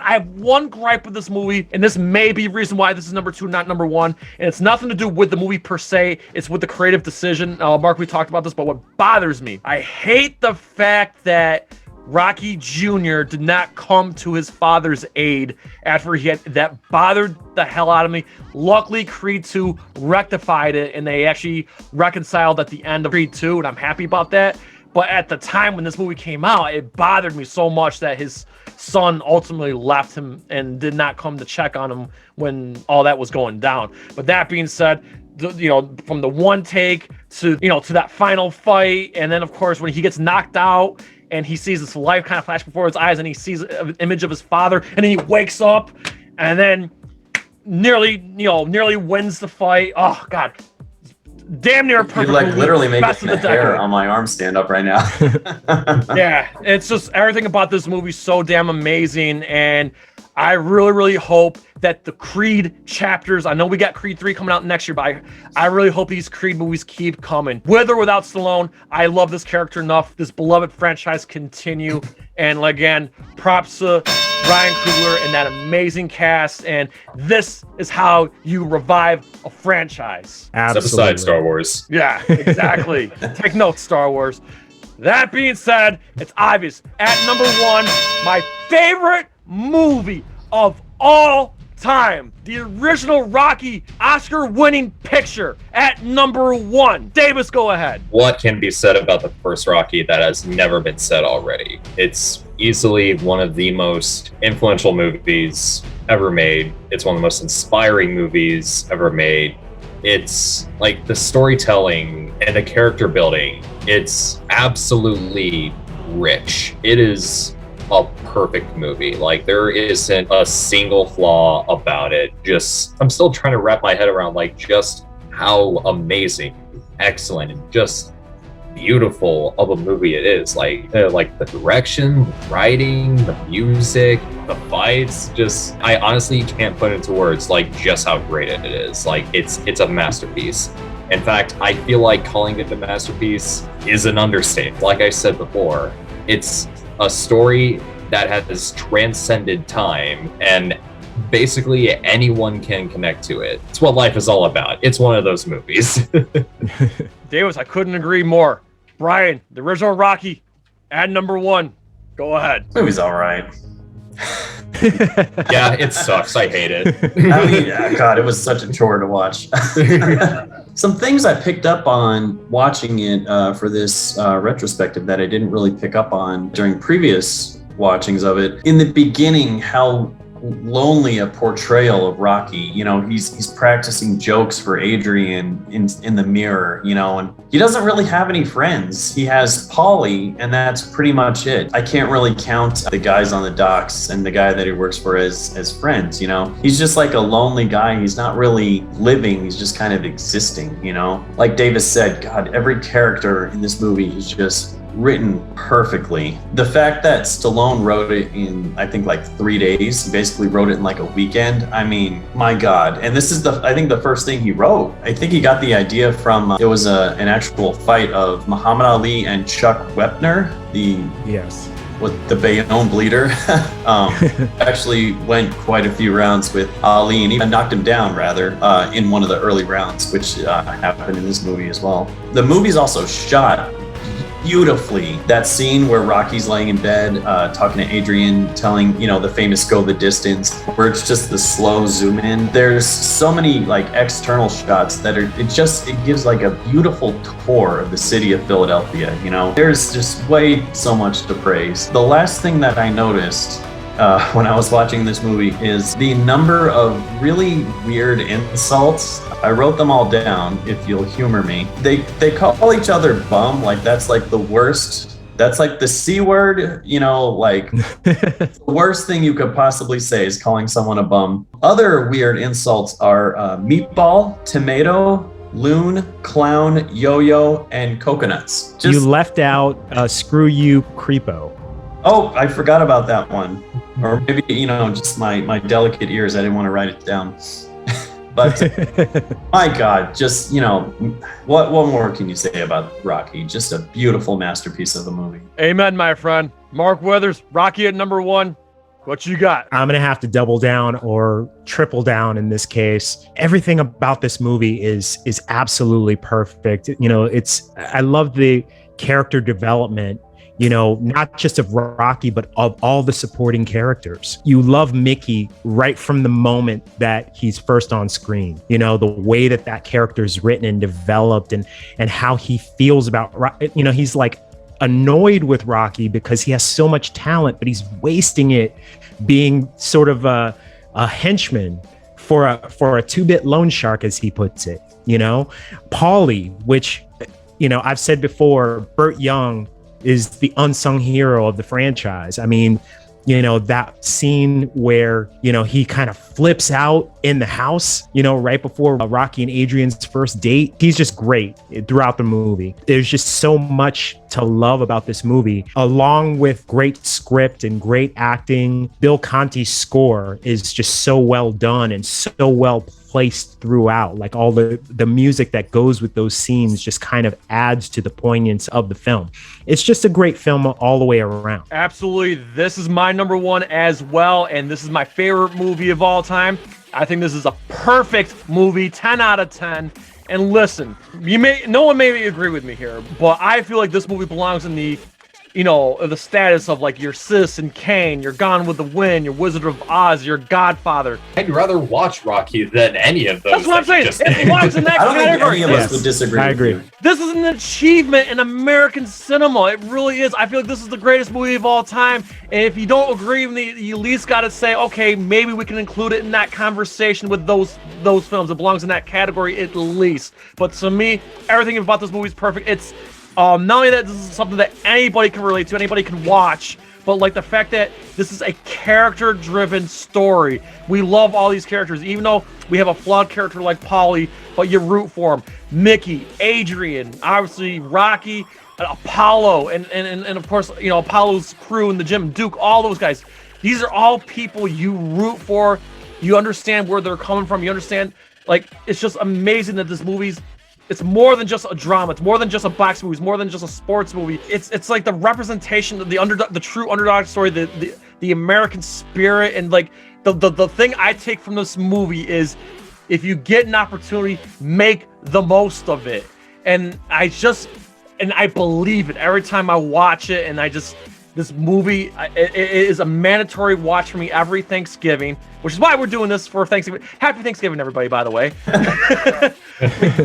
I have one gripe with this movie, and this may be the reason why this is number 2, not number 1. And it's nothing to do with the movie per se. It's with the creative decision. Mark, we talked about this, but what bothers me, I hate the fact that Rocky Jr. did not come to his father's aid after that bothered the hell out of me. Luckily, Creed 2 rectified it, and they actually reconciled at the end of Creed 2, and I'm happy about that. But at the time when this movie came out, it bothered me so much that his son ultimately left him and did not come to check on him when all that was going down. But that being said, from the one take to that final fight, and then of course when he gets knocked out and he sees this life kind of flash before his eyes, and he sees an image of his father, and then he wakes up, and then nearly wins the fight. Oh God, damn near perfect.
You're literally making the hair
decade.
on my arm stand up right now.
Yeah, it's just everything about this movie so damn amazing, and I really, really hope that the Creed chapters, I know we got Creed 3 coming out next year, but I really hope these Creed movies keep coming. With or without Stallone, I love this character enough. This beloved franchise continue. And again, props to Ryan Coogler and that amazing cast. And this is how you revive a franchise.
Absolutely.
Step aside, Star Wars.
Yeah, exactly. Take notes, Star Wars. That being said, it's obvious. At number 1, my favorite movie of all time, the original Rocky Oscar-winning picture at number 1. Davis, go ahead.
What can be said about the first Rocky that has never been said already? It's easily one of the most influential movies ever made. It's one of the most inspiring movies ever made. It's like the storytelling and the character building. It's absolutely rich. It is a perfect movie. Like, there isn't a single flaw about it. I'm still trying to wrap my head around just how amazing, excellent, and just beautiful of a movie it is. Like the direction, the writing, the music, the fights. I honestly can't put into words just how great it is. It's a masterpiece. In fact, I feel like calling it a masterpiece is an understatement. Like I said before, it's a story that has transcended time, and basically anyone can connect to it. It's what life is all about. It's one of those movies.
Davis, I couldn't agree more. Brian, the original Rocky at number 1. Go ahead.
Movie's all right.
Yeah, it sucks. I hate it.
I mean, God, it was such a chore to watch. Some things I picked up on watching it for this retrospective that I didn't really pick up on during previous watchings of it. In the beginning, how lonely a portrayal of Rocky. He's practicing jokes for Adrian in the mirror, and he doesn't really have any friends. He has Paulie, and that's pretty much it. I can't really count the guys on the docks and the guy that he works for as friends. He's just like a lonely guy. He's not really living. He's just kind of existing. Like Davis said, God, every character in this movie is just written perfectly. The fact that Stallone wrote it in, I think, 3 days, he basically wrote it in a weekend. I mean, my God. And this is I think the first thing he wrote. I think he got the idea from, it was an actual fight of Muhammad Ali and Chuck Wepner, with the Bayonne bleeder. Actually went quite a few rounds with Ali, and even knocked him down rather in one of the early rounds, which happened in this movie as well. The movie's also shot beautifully. That scene where Rocky's laying in bed talking to Adrian, telling the famous "go the distance," where it's just the slow zoom in. There's so many external shots that it gives a beautiful tour of the city of Philadelphia. There's just way so much to praise. The last thing that I noticed when I was watching this movie is the number of really weird insults. I wrote them all down, if you'll humor me. They call each other bum, that's the worst. That's the C word, the worst thing you could possibly say is calling someone a bum. Other weird insults are meatball, tomato, loon, clown, yo-yo, and coconuts.
You left out screw you, creepo.
Oh, I forgot about that one. Or maybe, just my delicate ears, I didn't want to write it down. But my God, just, what more can you say about Rocky? Just a beautiful masterpiece of a movie.
Amen, my friend. Mark Weathers, Rocky at number 1. What you got?
I'm going to have to double down or triple down in this case. Everything about this movie is absolutely perfect. I love the character development, not just of Rocky, but of all the supporting characters. You love Mickey right from the moment that he's first on screen. The way that character is written and developed, and how he feels about, he's annoyed with Rocky because he has so much talent, but he's wasting it being sort of a henchman for a two-bit loan shark, as he puts it. Paulie, which, I've said before, Burt Young is the unsung hero of the franchise. I mean, that scene where, he kind of flips out in the house, right before Rocky and Adrian's first date. He's just great throughout the movie. There's just so much to love about this movie, along with great script and great acting. Bill Conti's score is just so well done and so well placed throughout. Like all the music that goes with those scenes just kind of adds to the poignance of the film. It's just a great film all the way around.
Absolutely. This is my number one as well, and this is my favorite movie of all time. I think this is a perfect movie, 10 out of 10. And listen, no one may agree with me here, but I feel like this movie belongs in the status of like your Citizen Kane, your Gone with the Wind, your Wizard of Oz, your Godfather.
I'd rather watch Rocky than any of those.
That's what I'm saying. It belongs in that
I don't
category.
think any of us would disagree.
I agree.
With you.
This is an achievement in American cinema. It really is. I feel like this is the greatest movie of all time. And if you don't agree with me, you at least got to say, okay, maybe we can include it in that conversation with those films. It belongs in that category at least. But to me, everything about this movie is perfect. It's not only that this is something that anybody can relate to, anybody can watch, but like the fact that this is a character-driven story. We love all these characters, even though we have a flawed character like Paulie, but you root for him. Mickey, Adrian, obviously Rocky, Apollo, and of course, Apollo's crew in the gym, Duke, all those guys. These are all people you root for. You understand where they're coming from. You understand, it's just amazing that this movie's it's more than just a drama. It's more than just a box movie. It's more than just a sports movie. It's like the representation of the underdog, the true underdog story, the American spirit, and like the thing I take from this movie is, if you get an opportunity, make the most of it. And I believe it every time I watch it. And this movie, it is a mandatory watch for me every Thanksgiving, which is why we're doing this for Thanksgiving. Happy Thanksgiving, everybody, by the way.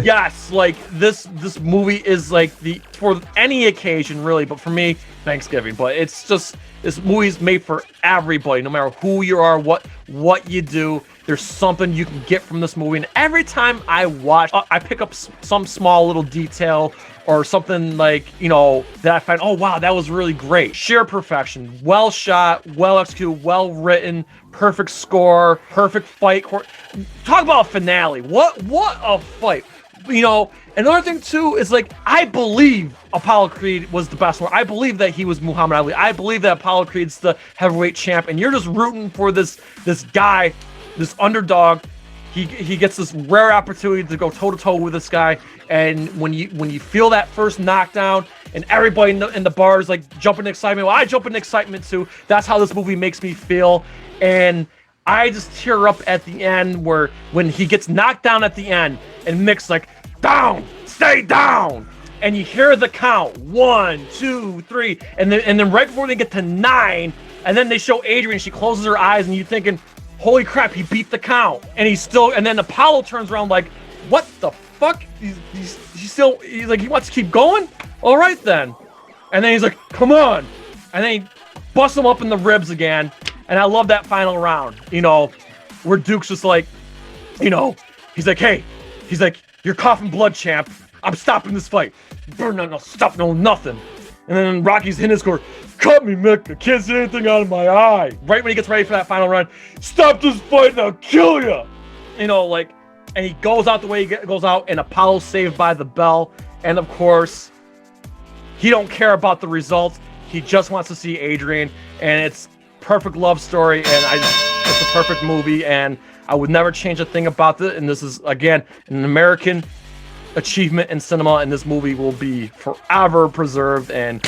Yes, like this movie is like for any occasion, really, but for me, Thanksgiving. But it's just, this movie's made for everybody, no matter who you are, what you do. There's something you can get from this movie. And every time I watch, I pick up some small little detail or something like, that I find, oh, wow, that was really great. Sheer perfection. Well shot, well executed, well written, perfect score, perfect fight. Talk about a finale. What a fight. Another thing, too, is like, I believe Apollo Creed was the best one. I believe that he was Muhammad Ali. I believe that Apollo Creed's the heavyweight champ. And you're just rooting for this guy, this underdog. He gets this rare opportunity to go toe-to-toe with this guy. And when you feel that first knockdown and everybody in the bar is like jumping in excitement, well, I jump in excitement too. That's how this movie makes me feel. And I just tear up at the end when he gets knocked down at the end and Mick's like, down, stay down. And you hear the count, 1, 2, 3. And then right before they get to 9, and then they show Adrian, she closes her eyes and you're thinking, holy crap, he beat the count. And then Apollo turns around like, what the fuck? He's like, he wants to keep going? All right then. And then he's like, come on. And then he busts him up in the ribs again. And I love that final round, where Duke's just like, he's like, hey, you're coughing blood, champ. I'm stopping this fight. Burn, no, stop, no, nothing. And then Rocky's in his court. Cut me, Mick. I can't see anything out of my eye. Right when he gets ready for that final run, stop this fight and I'll kill you. And he goes out the way he goes out, and Apollo's saved by the bell. And of course, he don't care about the results. He just wants to see Adrian, and it's perfect love story, and it's a perfect movie, and I would never change a thing about it. And this is, again, an American achievement in cinema, and this movie will be forever preserved. And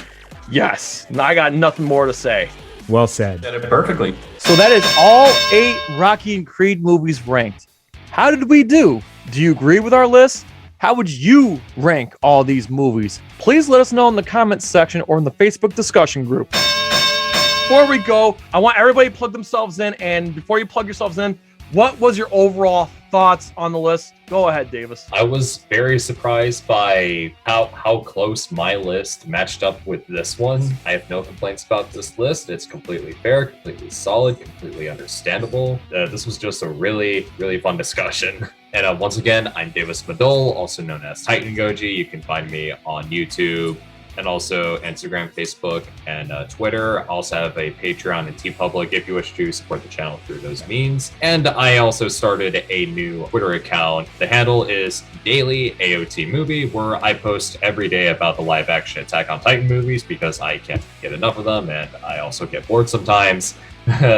yes, I got nothing more to say.
Well said.
Said it perfectly.
So that is all 8 Rocky and Creed movies ranked. How did we do? Do you agree with our list? How would you rank all these movies? Please let us know in the comments section or in the Facebook discussion group. Before we go, I want everybody to plug themselves in. And before you plug yourselves in, what was your overall thoughts on the list? Go ahead, Davis.
I was very surprised by how close my list matched up with this one. I have no complaints about this list. It's completely fair, completely solid, completely understandable. This was just a really, really fun discussion. And once again, I'm Davis Madole, also known as Titangoji. You can find me on YouTube and also Instagram, Facebook, and Twitter. I also have a Patreon and TeePublic if you wish to support the channel through those means. And I also started a new Twitter account. The handle is Daily AOT Movie, where I post every day about the live-action Attack on Titan movies because I can't get enough of them, and I also get bored sometimes.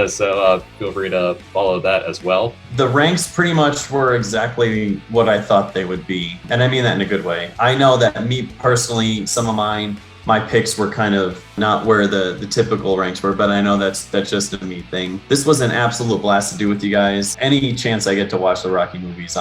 So feel free to follow that as well.
The ranks pretty much were exactly what I thought they would be. And I mean that in a good way. I know that me personally, some of my picks were kind of not where the typical ranks were, but I know that's just a me thing. This was an absolute blast to do with you guys. Any chance I get to watch the Rocky movies,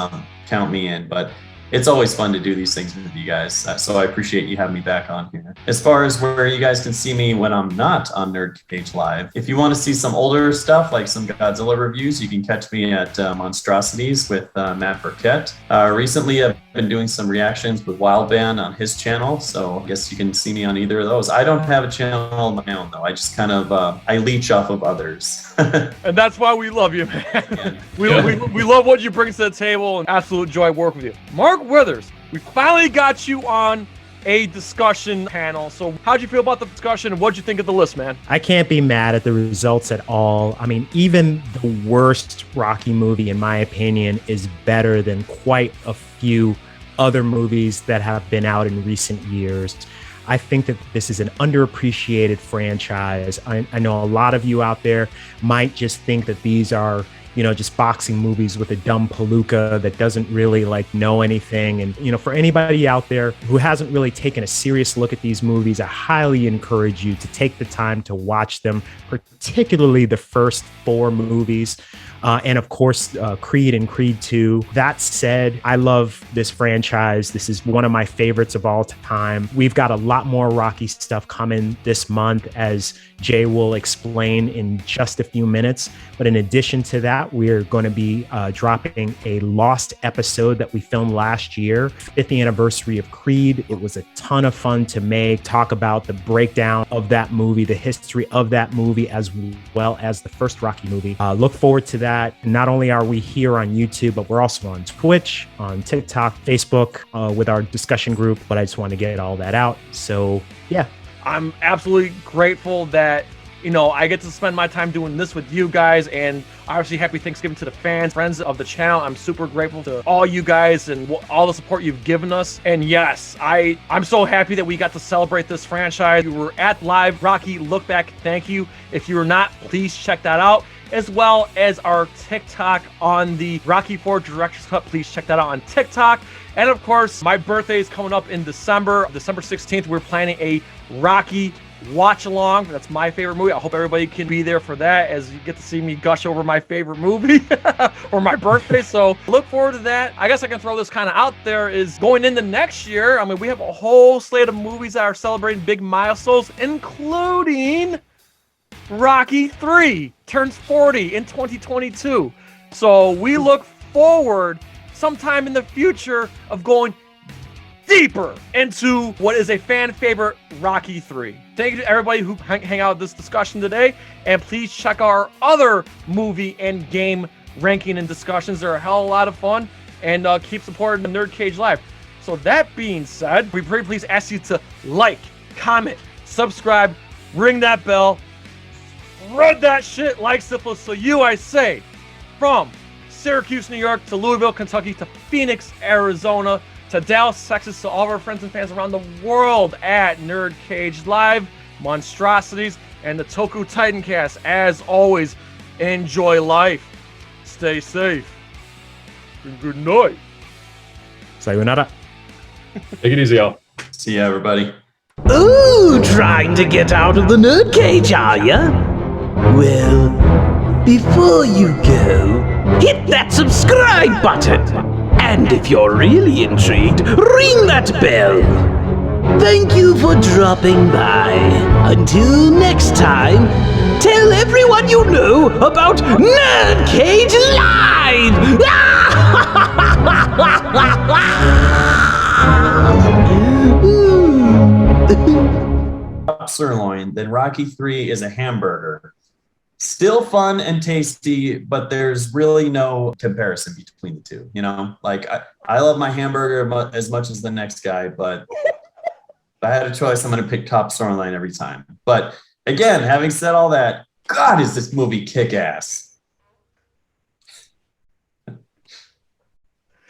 count me in. But it's always fun to do these things with you guys, so I appreciate you having me back on here. As far as where you guys can see me when I'm not on NerdCage Live, if you want to see some older stuff, like some Godzilla reviews, you can catch me at Monstrosities with Matt Burkett. Recently, I've been doing some reactions with Willdband on his channel, so I guess you can see me on either of those. I don't have a channel of my own, though. I just kind of, I leech off of others.
And that's why we love you, man. We love what you bring to the table, and absolute joy working with you. Mark Withers, we finally got you on a discussion panel. So how'd you feel about the discussion, and what'd you think of the list, man?
I can't be mad at the results at all. I mean, even the worst Rocky movie, in my opinion, is better than quite a few other movies that have been out in recent years. I think that this is an underappreciated franchise. I know a lot of you out there might just think that these are, just boxing movies with a dumb palooka that doesn't really know anything. And, for anybody out there who hasn't really taken a serious look at these movies, I highly encourage you to take the time to watch them, particularly the first 4 movies. And of course, Creed and Creed 2. That said, I love this franchise. This is one of my favorites of all time. We've got a lot more Rocky stuff coming this month, as Jay will explain in just a few minutes. But in addition to that, we're going to be dropping a lost episode that we filmed last year, 5th anniversary of Creed. It was a ton of fun to make, talk about the breakdown of that movie, the history of that movie, as well as the first Rocky movie. Look forward to that. Not only are we here on YouTube, but we're also on Twitch, on TikTok, Facebook, with our discussion group. But I just want to get all that out. So, yeah.
I'm absolutely grateful that, I get to spend my time doing this with you guys, and obviously happy Thanksgiving to the fans, friends of the channel. I'm super grateful to all you guys and all the support you've given us. And yes, I'm so happy that we got to celebrate this franchise. We were at Live Rocky Lookback. Thank you. If you were not, please check that out, as well as our TikTok on the Rocky IV Director's Cut. Please check that out on TikTok. And of course, my birthday is coming up in December 16th. We're planning a Rocky watch along. That's my favorite movie. I hope everybody can be there for that, as you get to see me gush over my favorite movie or my birthday. So look forward to that. I guess I can throw this kind of out there, is going into next year. I mean, we have a whole slate of movies that are celebrating big milestones, including Rocky 3 turns 40 in 2022. So we look forward sometime in the future of going deeper into what is a fan favorite, Rocky 3. Thank you to everybody who hang out with this discussion today, and please check our other movie and game ranking and discussions. They're a hell of a lot of fun, and keep supporting the NerdCage Live. So that being said, we very please ask you to like, comment, subscribe, ring that bell, spread that shit like syphilis. So I say, from Syracuse, New York, to Louisville, Kentucky, to Phoenix, Arizona, to Dallas, Texas, to all of our friends and fans around the world at NerdCage Live, Monstrosities, and the Toku Titancast. As always, enjoy life, stay safe, and good night.
Sayonara.
Take it easy, y'all.
See ya, everybody.
Ooh, trying to get out of the nerd cage, are ya? Well, before you go, hit that subscribe button. And if you're really intrigued, ring that bell. Thank you for dropping by. Until next time, tell everyone you know about NerdCage Live!
Sirloin, then Rocky 3 is a hamburger. Still fun and tasty, but there's really no comparison between the two. You know, like I love my hamburger as much as the next guy, but if I had a choice, I'm going to pick top sirloin every time. But again, having said all that, God, is this movie kick-ass.
I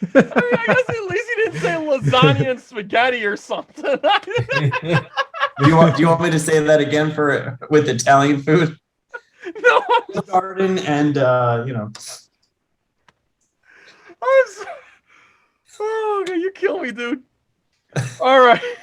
mean, I guess at least he didn't say lasagna and spaghetti or something.
Do you want me to say that again with Italian food?
No,
Garden and you know.
oh, God, you kill me, dude. All right.